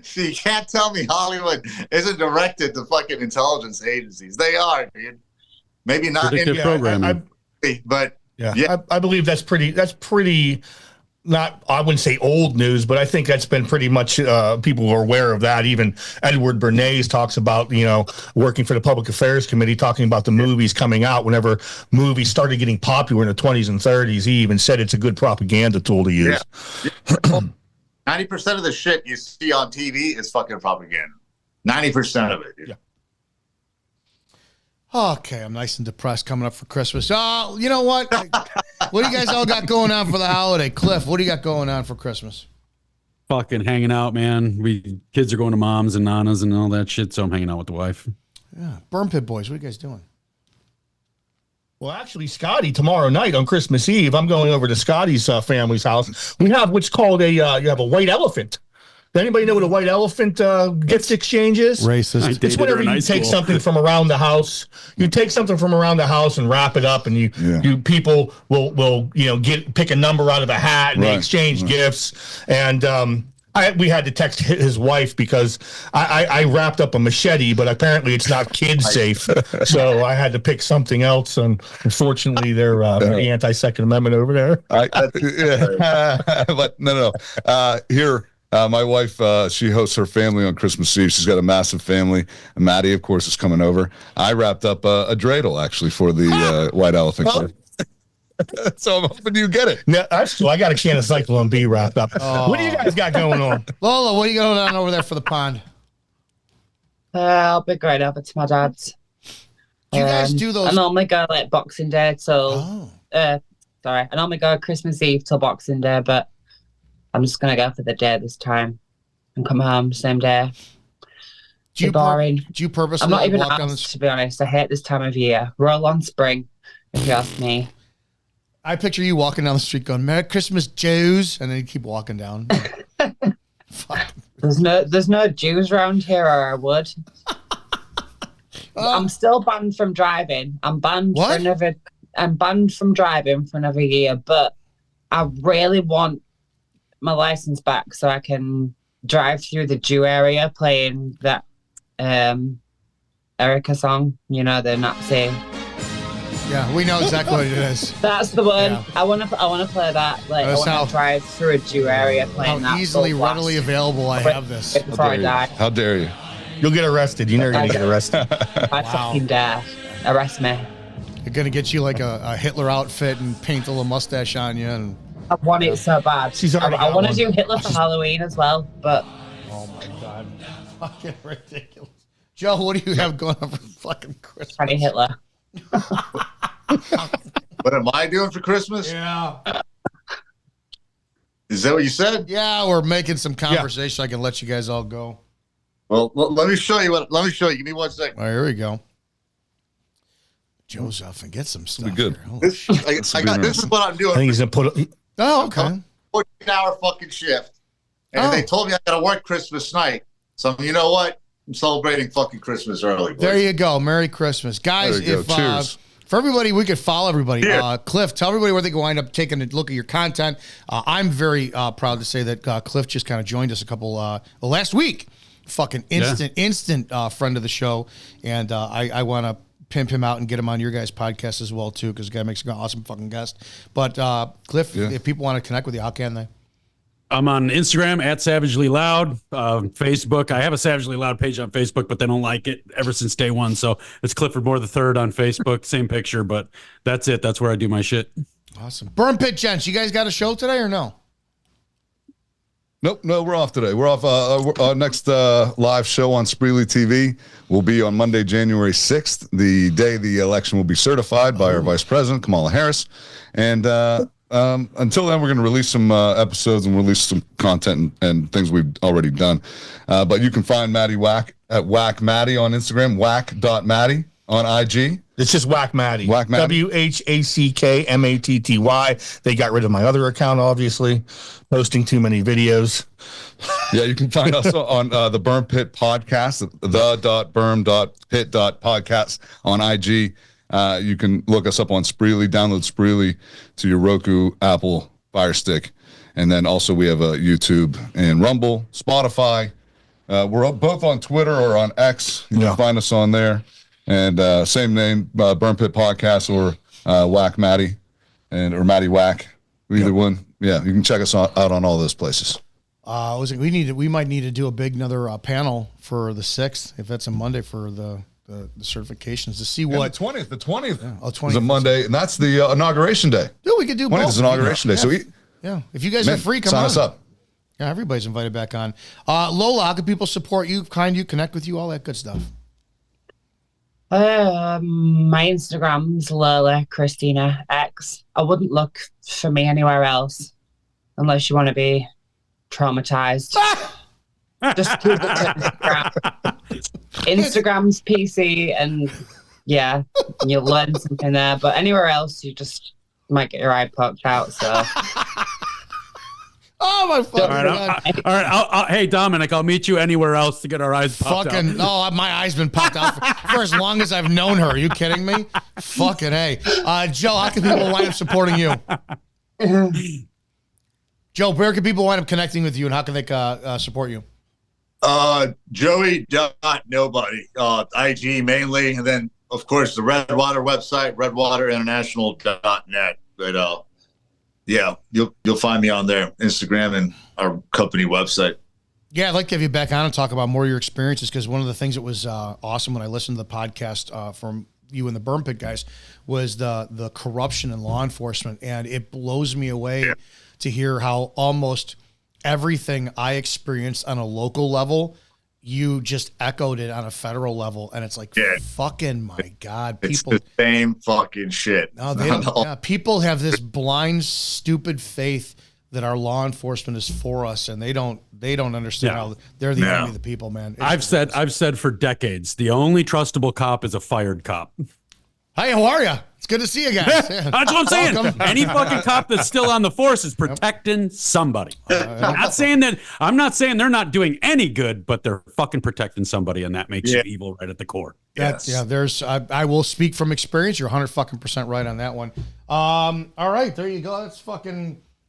So you can't tell me Hollywood isn't directed to fucking intelligence agencies. They are, dude. Maybe not in programming, but yeah. I believe that's pretty. Not, I wouldn't say old news, but I think that's been pretty much people are aware of that. Even Edward Bernays talks about, you know, working for the Public Affairs Committee, talking about the movies coming out. Whenever movies started getting popular in the 20s and 30s, he even said it's a good propaganda tool to use. Yeah. 90% of the shit you see on TV is fucking propaganda. 90% of it, dude. Yeah. Okay, I'm nice and depressed coming up for Christmas. You know what? What do you guys all got going on for the holiday? Cliff, what do you got going on for Christmas? Fucking hanging out, man. Kids are going to moms and nanas and all that shit, so I'm hanging out with the wife. Yeah, Burn Pit Boys, what are you guys doing? Well, actually, Scotty, tomorrow night on Christmas Eve, I'm going over to Scotty's family's house. We have what's called you have a white elephant. Does anybody know what a white elephant gift exchange is? Racist. It's whenever you take something from around the house. You take something from around the house and wrap it up, and you people will pick a number out of a hat and they exchange gifts. And we had to text his wife because I wrapped up a machete, but apparently it's not kid safe, so I had to pick something else. And unfortunately, they're anti-Second Amendment over there. But no. Here. My wife, she hosts her family on Christmas Eve. She's got a massive family. And Maddie, of course, is coming over. I wrapped up a dreidel, actually, for the white elephant. So I'm hoping you get it. No, I got a can of Cyclone B wrapped up. What do you guys got going on? Lola, what are you going on over there for the pond? I'll be going over to my dad's. Do you guys do those? I normally go like Boxing Day till... I normally go Christmas Eve till Boxing Day, but I'm just going to go for the day this time and come home same day. Boring. Do you purposely I'm not even walk asked, to be honest. I hate this time of year. Roll on spring, if you ask me. I picture you walking down the street going, Merry Christmas, Jews, and then you keep walking down. Fuck. There's no Jews around here, or I would. I'm still banned from driving. I'm banned from driving for another year, but I really want my license back so I can drive through the Jew area playing that Erica song, the Nazi. Yeah, we know exactly what it is. That's the one. Yeah. I want to play that. Like, I want to drive through a Jew area playing that. How easily, readily available I have this. Before I die. How dare you? You'll get arrested. You're never going to get arrested. I fucking dare. Arrest me. They're going to get you like a Hitler outfit and paint a little mustache on you. And I want it so bad. I want to do Hitler for Halloween as well, but... Oh my God. Fucking ridiculous. Joe, what do you have going on for fucking Christmas? Funny Hitler. What am I doing for Christmas? Yeah. Is that what you said? Yeah, we're making some conversation. I can let you guys all go. Well, let me show you. Let me show you. Give me 1 second. All right, here we go. Joe's off and get some stuff. Be good. This is what I'm doing. I think he's going to put... Oh, okay. 14-hour fucking shift. And they told me I got to work Christmas night. So you know what? I'm celebrating fucking Christmas early. Boys. There you go. Merry Christmas. Guys, if for everybody, we could follow everybody. Cliff, tell everybody where they can wind up taking a look at your content. I'm very proud to say that Cliff just kind of joined us last week fucking instant friend of the show, and I want to pimp him out and get him on your guys' podcast as well too, because the guy makes an awesome fucking guest. But Cliff, if people want to connect with you, how can they? I'm on Instagram at Savagely Loud, Facebook. I have a Savagely Loud page on Facebook, but they don't like it ever since day one. So it's Clifford Moore III on Facebook, same picture, but that's it. That's where I do my shit. Awesome. Burn Pit Gents, you guys got a show today or no? Nope, no, we're off today. We're off. Our next live show on Spreely TV will be on Monday, January 6th, the day the election will be certified by our Vice President, Kamala Harris. And until then, we're going to release some episodes and release some content and things we've already done. But you can find Maddie Whack at Whack Maddie on Instagram, whack.maddie on IG. It's just Whack Maddie. Whack Maddie. WHACKMATTY. They got rid of my other account, obviously. Posting too many videos. Yeah, you can find us on the Burn Pit Podcast, the.burn.pit.podcast on IG. You can look us up on Spreely, download Spreely to your Roku, Apple Fire Stick. And then also we have a YouTube and Rumble, Spotify. We're both on Twitter or on X. You can find us on there. And same name, Burn Pit Podcast or Whack Maddie or Maddie Whack, either one. Yeah, you can check us out on all those places. We might need to do another panel for the 6th, if that's a Monday for the certifications to see what. The 20th. The 20th. Yeah. Oh, 20th is a Monday, and that's the inauguration day. Yeah, we could do 20th both. is inauguration day. So if you guys are free, come sign on. us up. Yeah, everybody's invited back on. Lola, how can people support you, connect with you, all that good stuff? My Instagram's Lola Christina X. I wouldn't look for me anywhere else unless you want to be traumatized. Just keep it to Instagram. Instagram's PC, and you'll learn something there. But anywhere else, you just might get your eye poked out. So. Oh my fucking God! All right, hey Dominic, I'll meet you anywhere else to get our eyes popped out. Oh, my eyes been popped out for as long as I've known her. Are you kidding me? Fucking hey, Joe, how can people wind up supporting you? Joe, where can people wind up connecting with you, and how can they support you? Joey.nobody, IG mainly, and then of course the Redwater website, redwaterinternational.net. But yeah, you'll find me on there, Instagram and our company website. Yeah, I'd like to have you back on and talk about more of your experiences, because one of the things that was awesome when I listened to the podcast from you and the Burn Pit guys was the corruption in law enforcement, and it blows me away to hear how almost everything I experienced on a local level, you just echoed it on a federal level, and it's like, fucking my God, people. It's the same fucking shit. No, people have this blind, stupid faith that our law enforcement is for us, and they don't understand how they're the enemy of the people, man. I've said for decades, the only trustable cop is a fired cop. Hey, how are you? It's good to see you guys. That's what I'm saying. Any fucking cop that's still on the force is protecting somebody. I'm not saying they're not doing any good, but they're fucking protecting somebody, and that makes you evil right at the core. I will speak from experience. You're 100% right on that one. All right, there you go.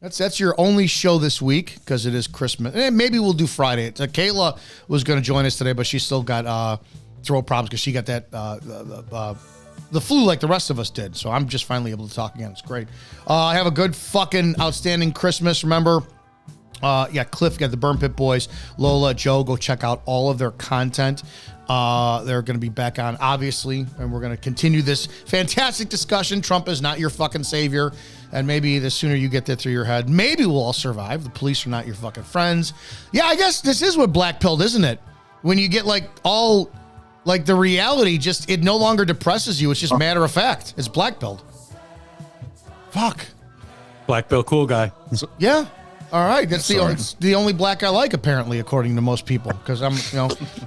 That's your only show this week, because it is Christmas. And maybe we'll do Friday. Kayla was going to join us today, but she still got throat problems because she got that the flu like the rest of us did. So I'm just finally able to talk again. It's great. Have a good fucking outstanding Christmas. Remember, Cliff, got the Burn Pit Boys, Lola, Joe, go check out all of their content. They're going to be back on, obviously, and we're going to continue this fantastic discussion. Trump is not your fucking savior, and maybe the sooner you get that through your head, maybe we'll all survive. The police are not your fucking friends. Yeah, I guess this is what black pilled, isn't it? When you get the reality, just it no longer depresses you. It's just matter of fact. It's black pilled. Fuck. Black pill, cool guy. Yeah. All right. That's the only black I like, apparently, according to most people. Because I'm,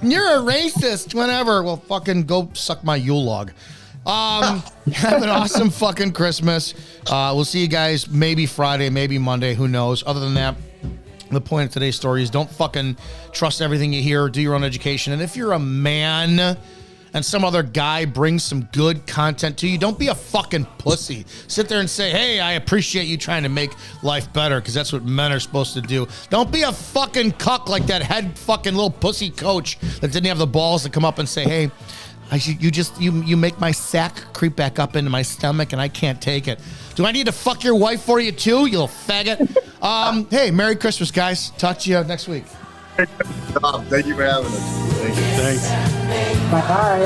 you're a racist, whatever. Well, fucking go suck my Yule log. Have an awesome fucking Christmas. We'll see you guys maybe Friday, maybe Monday. Who knows? Other than that, the point of today's story is don't fucking trust everything you hear. Do your own education. And if you're a man and some other guy brings some good content to you, don't be a fucking pussy. Sit there and say, hey, I appreciate you trying to make life better, because that's what men are supposed to do. Don't be a fucking cuck like that head fucking little pussy coach that didn't have the balls to come up and say, hey, you make my sack creep back up into my stomach and I can't take it. Do I need to fuck your wife for you too, you little faggot? Hey, Merry Christmas, guys. Talk to you next week. Tom, thank you for having us. Thanks. Bye-bye.